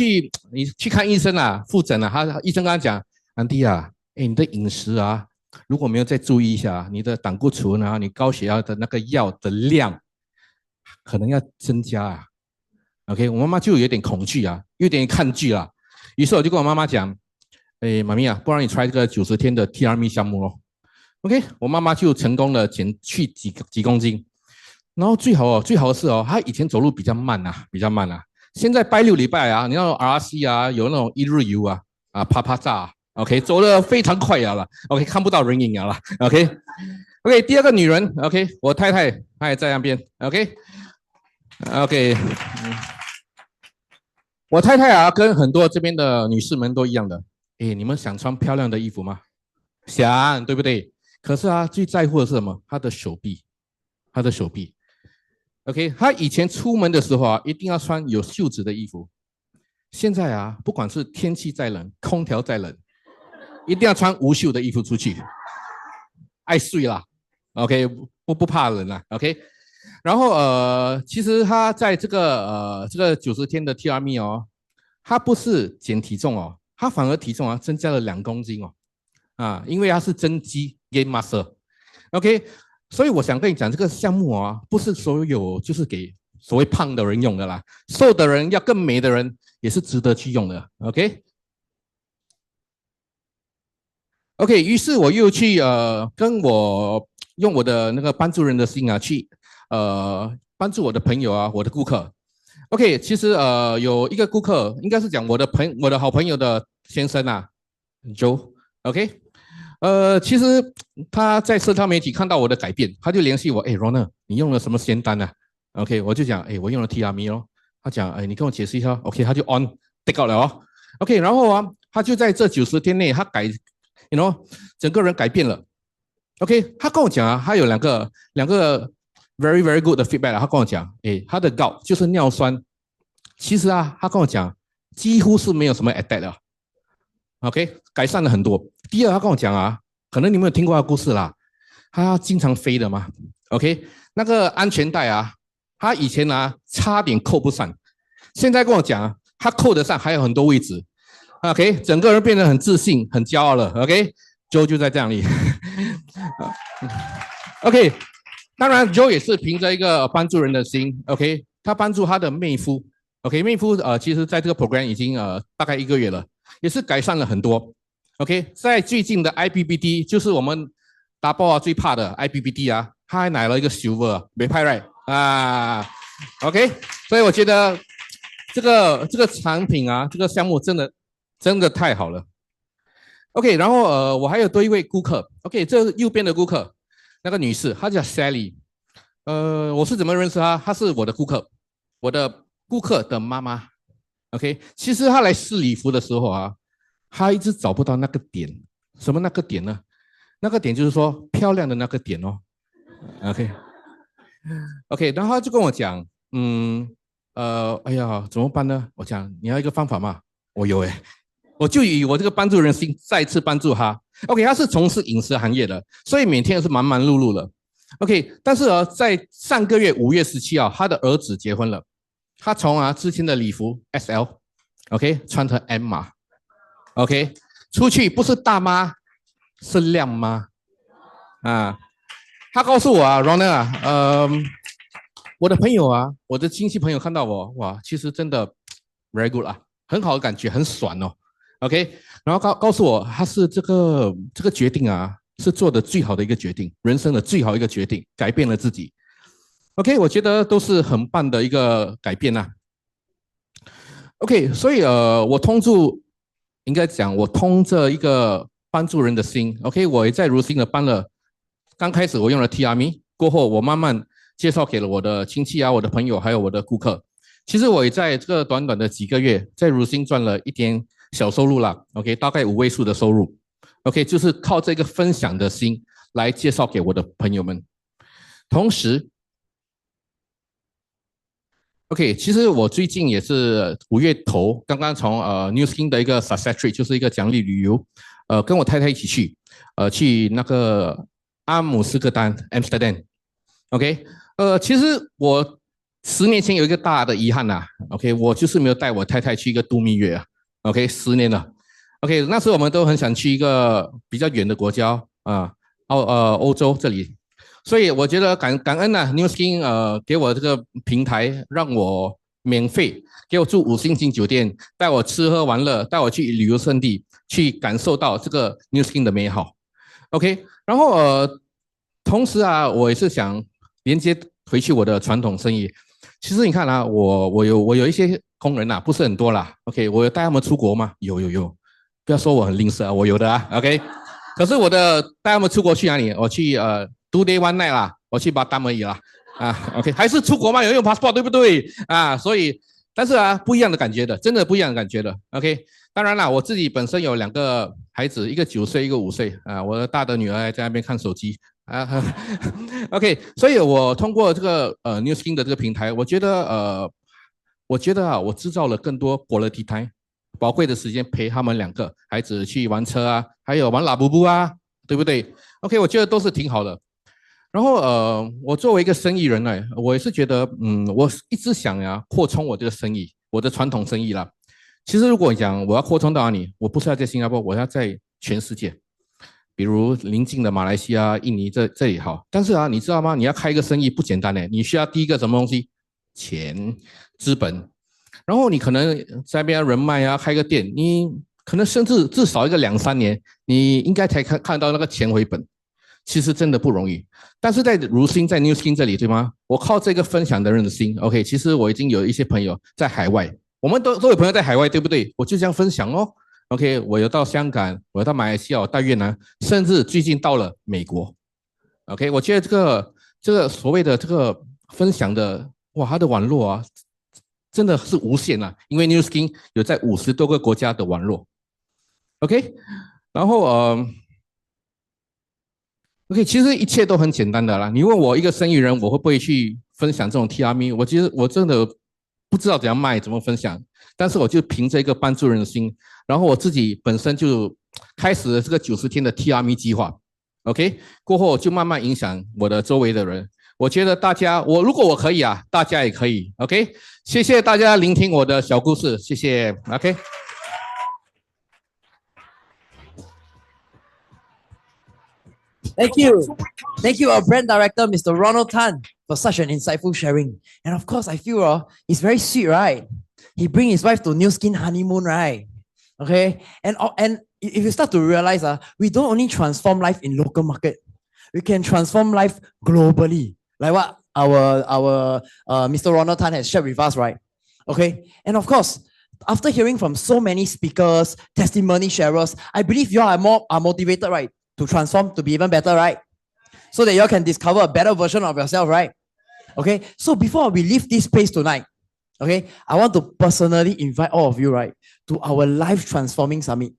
你去看医生啊，复诊啊，医生跟他讲，安迪啊，你的饮食啊，如果没有再注意一下，你的胆固醇啊，你高血压的那个药的量，可能要增加啊。OK， 我妈妈就有点恐惧啊，有点抗拒啦。于是我就跟我妈妈讲，妈咪啊，不然你 try 这个90天的 TRME 项目咯。OK， 我妈妈就成功的减去几公斤，然后最好的是哦，她以前走路比较慢啊，现在拜6礼拜啊，你那种 RC 啊，有那种1日游啊，啪啪炸 ，OK， 走得非常快了 ，OK， 看不到人影了 ，OK， 第2个女人 ，OK， 我太太她也在那边 ，OK， 我太太啊，跟很多这边的女士们都一样的，你们想穿漂亮的衣服吗？想，对不对？可是啊，最在乎的是什么？她的手臂 ，OK， 她以前出门的时候啊，一定要穿有袖子的衣服。现在啊，不管是天气再冷，空调再冷，一定要穿无袖的衣服出去，爱睡啦 ，OK， 不怕冷啦 ，OK。然后其实她在这个90天的 TRME 哦，她不是减体重哦，她反而体重啊增加了2公斤哦。因为它是增肌 gain muscle，OK， 所以我想跟你讲，这个项目啊，不是所有就是给所谓胖的人用的啦，瘦的人要更美的人也是值得去用的。OK， 于是我又去跟我用我的那个帮助人的心啊，去帮助我的朋友啊，我的顾客。OK， 其实有一个顾客，应该是讲我的好朋友的先生啊 ，Joe。OK， 其实他在社交媒体看到我的改变，他就联系我，哎 ，Ronald， 你用了什么仙丹啊 ？OK， 我就讲，哎，我用了 TRM 哦。他讲，哎，你跟我解释一下。OK， 他就 take out 了哦。OK， 然后啊，他就在这90天内，他整个人改变了。OK， 他跟我讲啊，他有两个 very very good 的 feedback 他跟我讲，诶，他的 gout 就是尿酸，其实啊，他跟我讲几乎是没有什么 attack 的。OK， 改善了很多。第二，他跟我讲啊，可能你们有听过他的故事啦，他经常飞的嘛。OK， 那个安全带啊，他以前啊差点扣不上，现在跟我讲啊，他扣得上，还有很多位置。OK， 整个人变得很自信、很骄傲了。OK，Joe 就在这里。OK， 当然 Joe 也是凭着一个帮助人的心。OK， 他帮助他的妹夫。OK， 妹夫其实在这个 program 已经大概1个月了，也是改善了很多。OK， 在最近的 IBBD， 就是我们打包最怕的 IBBD 啊，他还拿了一个 silver， 没派 right 啊。OK， 所以我觉得这个产品啊，这个项目真的太好了。OK， 然后我还有多一位顾客。OK， 这右边的顾客，那个女士，她叫 Sally。我是怎么认识她？她是我的顾客，我的顾客的妈妈。OK， 其实她来试礼服的时候啊，她一直找不到那个点。什么那个点呢？那个点就是说漂亮的那个点哦。OK， 然后她就跟我讲，哎呀，怎么办呢？我讲你要一个方法嘛，我有诶。我就以我这个帮助人心再次帮助他。OK， 他是从事饮食行业的，所以每天是忙忙碌碌的。OK， 但是在上个月5月17号，他的儿子结婚了。他从之前的礼服 SL，OK， 穿成 M 码，OK， 出去不是大妈，是靓妈啊。他告诉我啊 ，Ronald 我的朋友啊，我的亲戚朋友看到我，哇，其实真的 very good 啊，很好的感觉，很爽哦。OK， 然后告诉我，他是这个决定啊，是做的最好的一个决定，人生的最好一个决定，改变了自己。OK， 我觉得都是很棒的一个改变呐。OK， 所以我应该讲我通着一个帮助人的心。OK， 我也在如新的帮了。刚开始我用了 TRM， 过后我慢慢介绍给了我的亲戚啊、我的朋友还有我的顾客。其实我也在这个短短的几个月，在如新赚了一点小收入啦。OK， 大概5位数的收入。OK， 就是靠这个分享的心来介绍给我的朋友们。同时 ，OK， 其实我最近也是5月头刚刚从New Skin 的一个 Success Trip， 就是一个奖励旅游，跟我太太一起去那个阿姆斯特丹 Amsterdam。OK， 其实我10年前有一个大的遗憾呐。OK， 我就是没有带我太太去一个度蜜月啊。OK，10年了。OK， 那时候我们都很想去一个比较远的国家啊，欧洲这里。所以我觉得感恩啊 ，New Skin 给我这个平台，让我免费给我住5星级酒店，带我吃喝玩乐，带我去旅游胜地，去感受到这个 New Skin 的美好。OK， 然后同时啊，我也是想连接回去我的传统生意。其实你看啊，我有一些工人啊，不是很多啦。OK， 我有带他们出国吗？有，不要说我很吝啬啊，我有的啊。OK， 可是带他们出国去哪里？我去2 day 1 night 啦，我去巴丹而已啦。OK， 还是出国嘛，有用 passport 对不对啊？所以，但是不一样的感觉的，真的不一样的感觉的。OK， 当然啦，我自己本身有2个孩子，一个9岁，一个5岁啊。我的大的女儿还在那边看手机OK， 所以我通过这个New Skin 的这个平台，我觉得我制造了更多 quality time， 宝贵的时间陪他们2个孩子去玩车啊，还有玩拉布布啊，对不对 ？OK， 我觉得都是挺好的。然后我作为一个生意人呢，我也是觉得我一直想扩充我这个生意，我的传统生意啦。其实如果讲我要扩充到哪里，我不是要在新加坡，我要在全世界，比如邻近的马来西亚、印尼这里好。但是你知道吗？你要开一个生意不简单呢，你需要第一个什么东西？钱、资本，然后你可能在那边人脉啊，开个店，你可能甚至至少一个2-3年，你应该才看到那个钱回本。其实真的不容易，但是在如新在 New Skin 这里，对吗？我靠这个分享的人的心 ，OK， 其实我已经有一些朋友在海外，我们都有朋友在海外，对不对？我就这样分享哦 ，OK， 我有到香港，我有到马来西亚，我到越南，甚至最近到了美国 ，OK， 我觉得这个所谓的这个分享的，哇，它的网络啊，真的是无限啊，因为 New Skin 有在50多个国家的网络 ，OK， 然后OK， 其实一切都很简单的啦。你问我一个生意人，我会不会去分享这种 TRM？ 我其实我真的不知道怎样卖，怎么分享。但是我就凭着一个帮助人的心，然后我自己本身就开始了这个90天的 TRM 计划。OK， 过后就慢慢影响我的周围的人。我觉得大家，如果我可以啊，大家也可以。OK， 谢谢大家聆听我的小故事，谢谢。OK。Thank you. Thank you, our brand director, Mr. Ronald Tan, for such an insightful sharing. And of course, I feel he's very sweet, right? He bring his wife to New Skin honeymoon, right? Okay. And if you start to realize, we don't only transform life in local market, we can transform life globally. Like what our Mr. Ronald Tan has shared with us, right? Okay. And of course, after hearing from so many speakers, testimony sharers, I believe you all are motivated, right? To transform to be even better, right? So that you all can discover a better version of yourself, right? Okay, so before we leave this place tonight, okay, I want to personally invite all of you, right, to our Life Transforming Summit,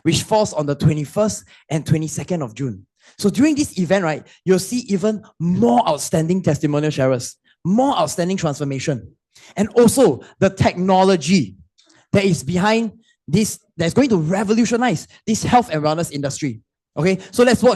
which falls on the 21st and 22nd of June. So during this event, right, you'll see even more outstanding testimonial sharers, more outstanding transformation, and also the technology that is behind this, that's going to revolutionize this health and wellness industry. Okay, so let's watch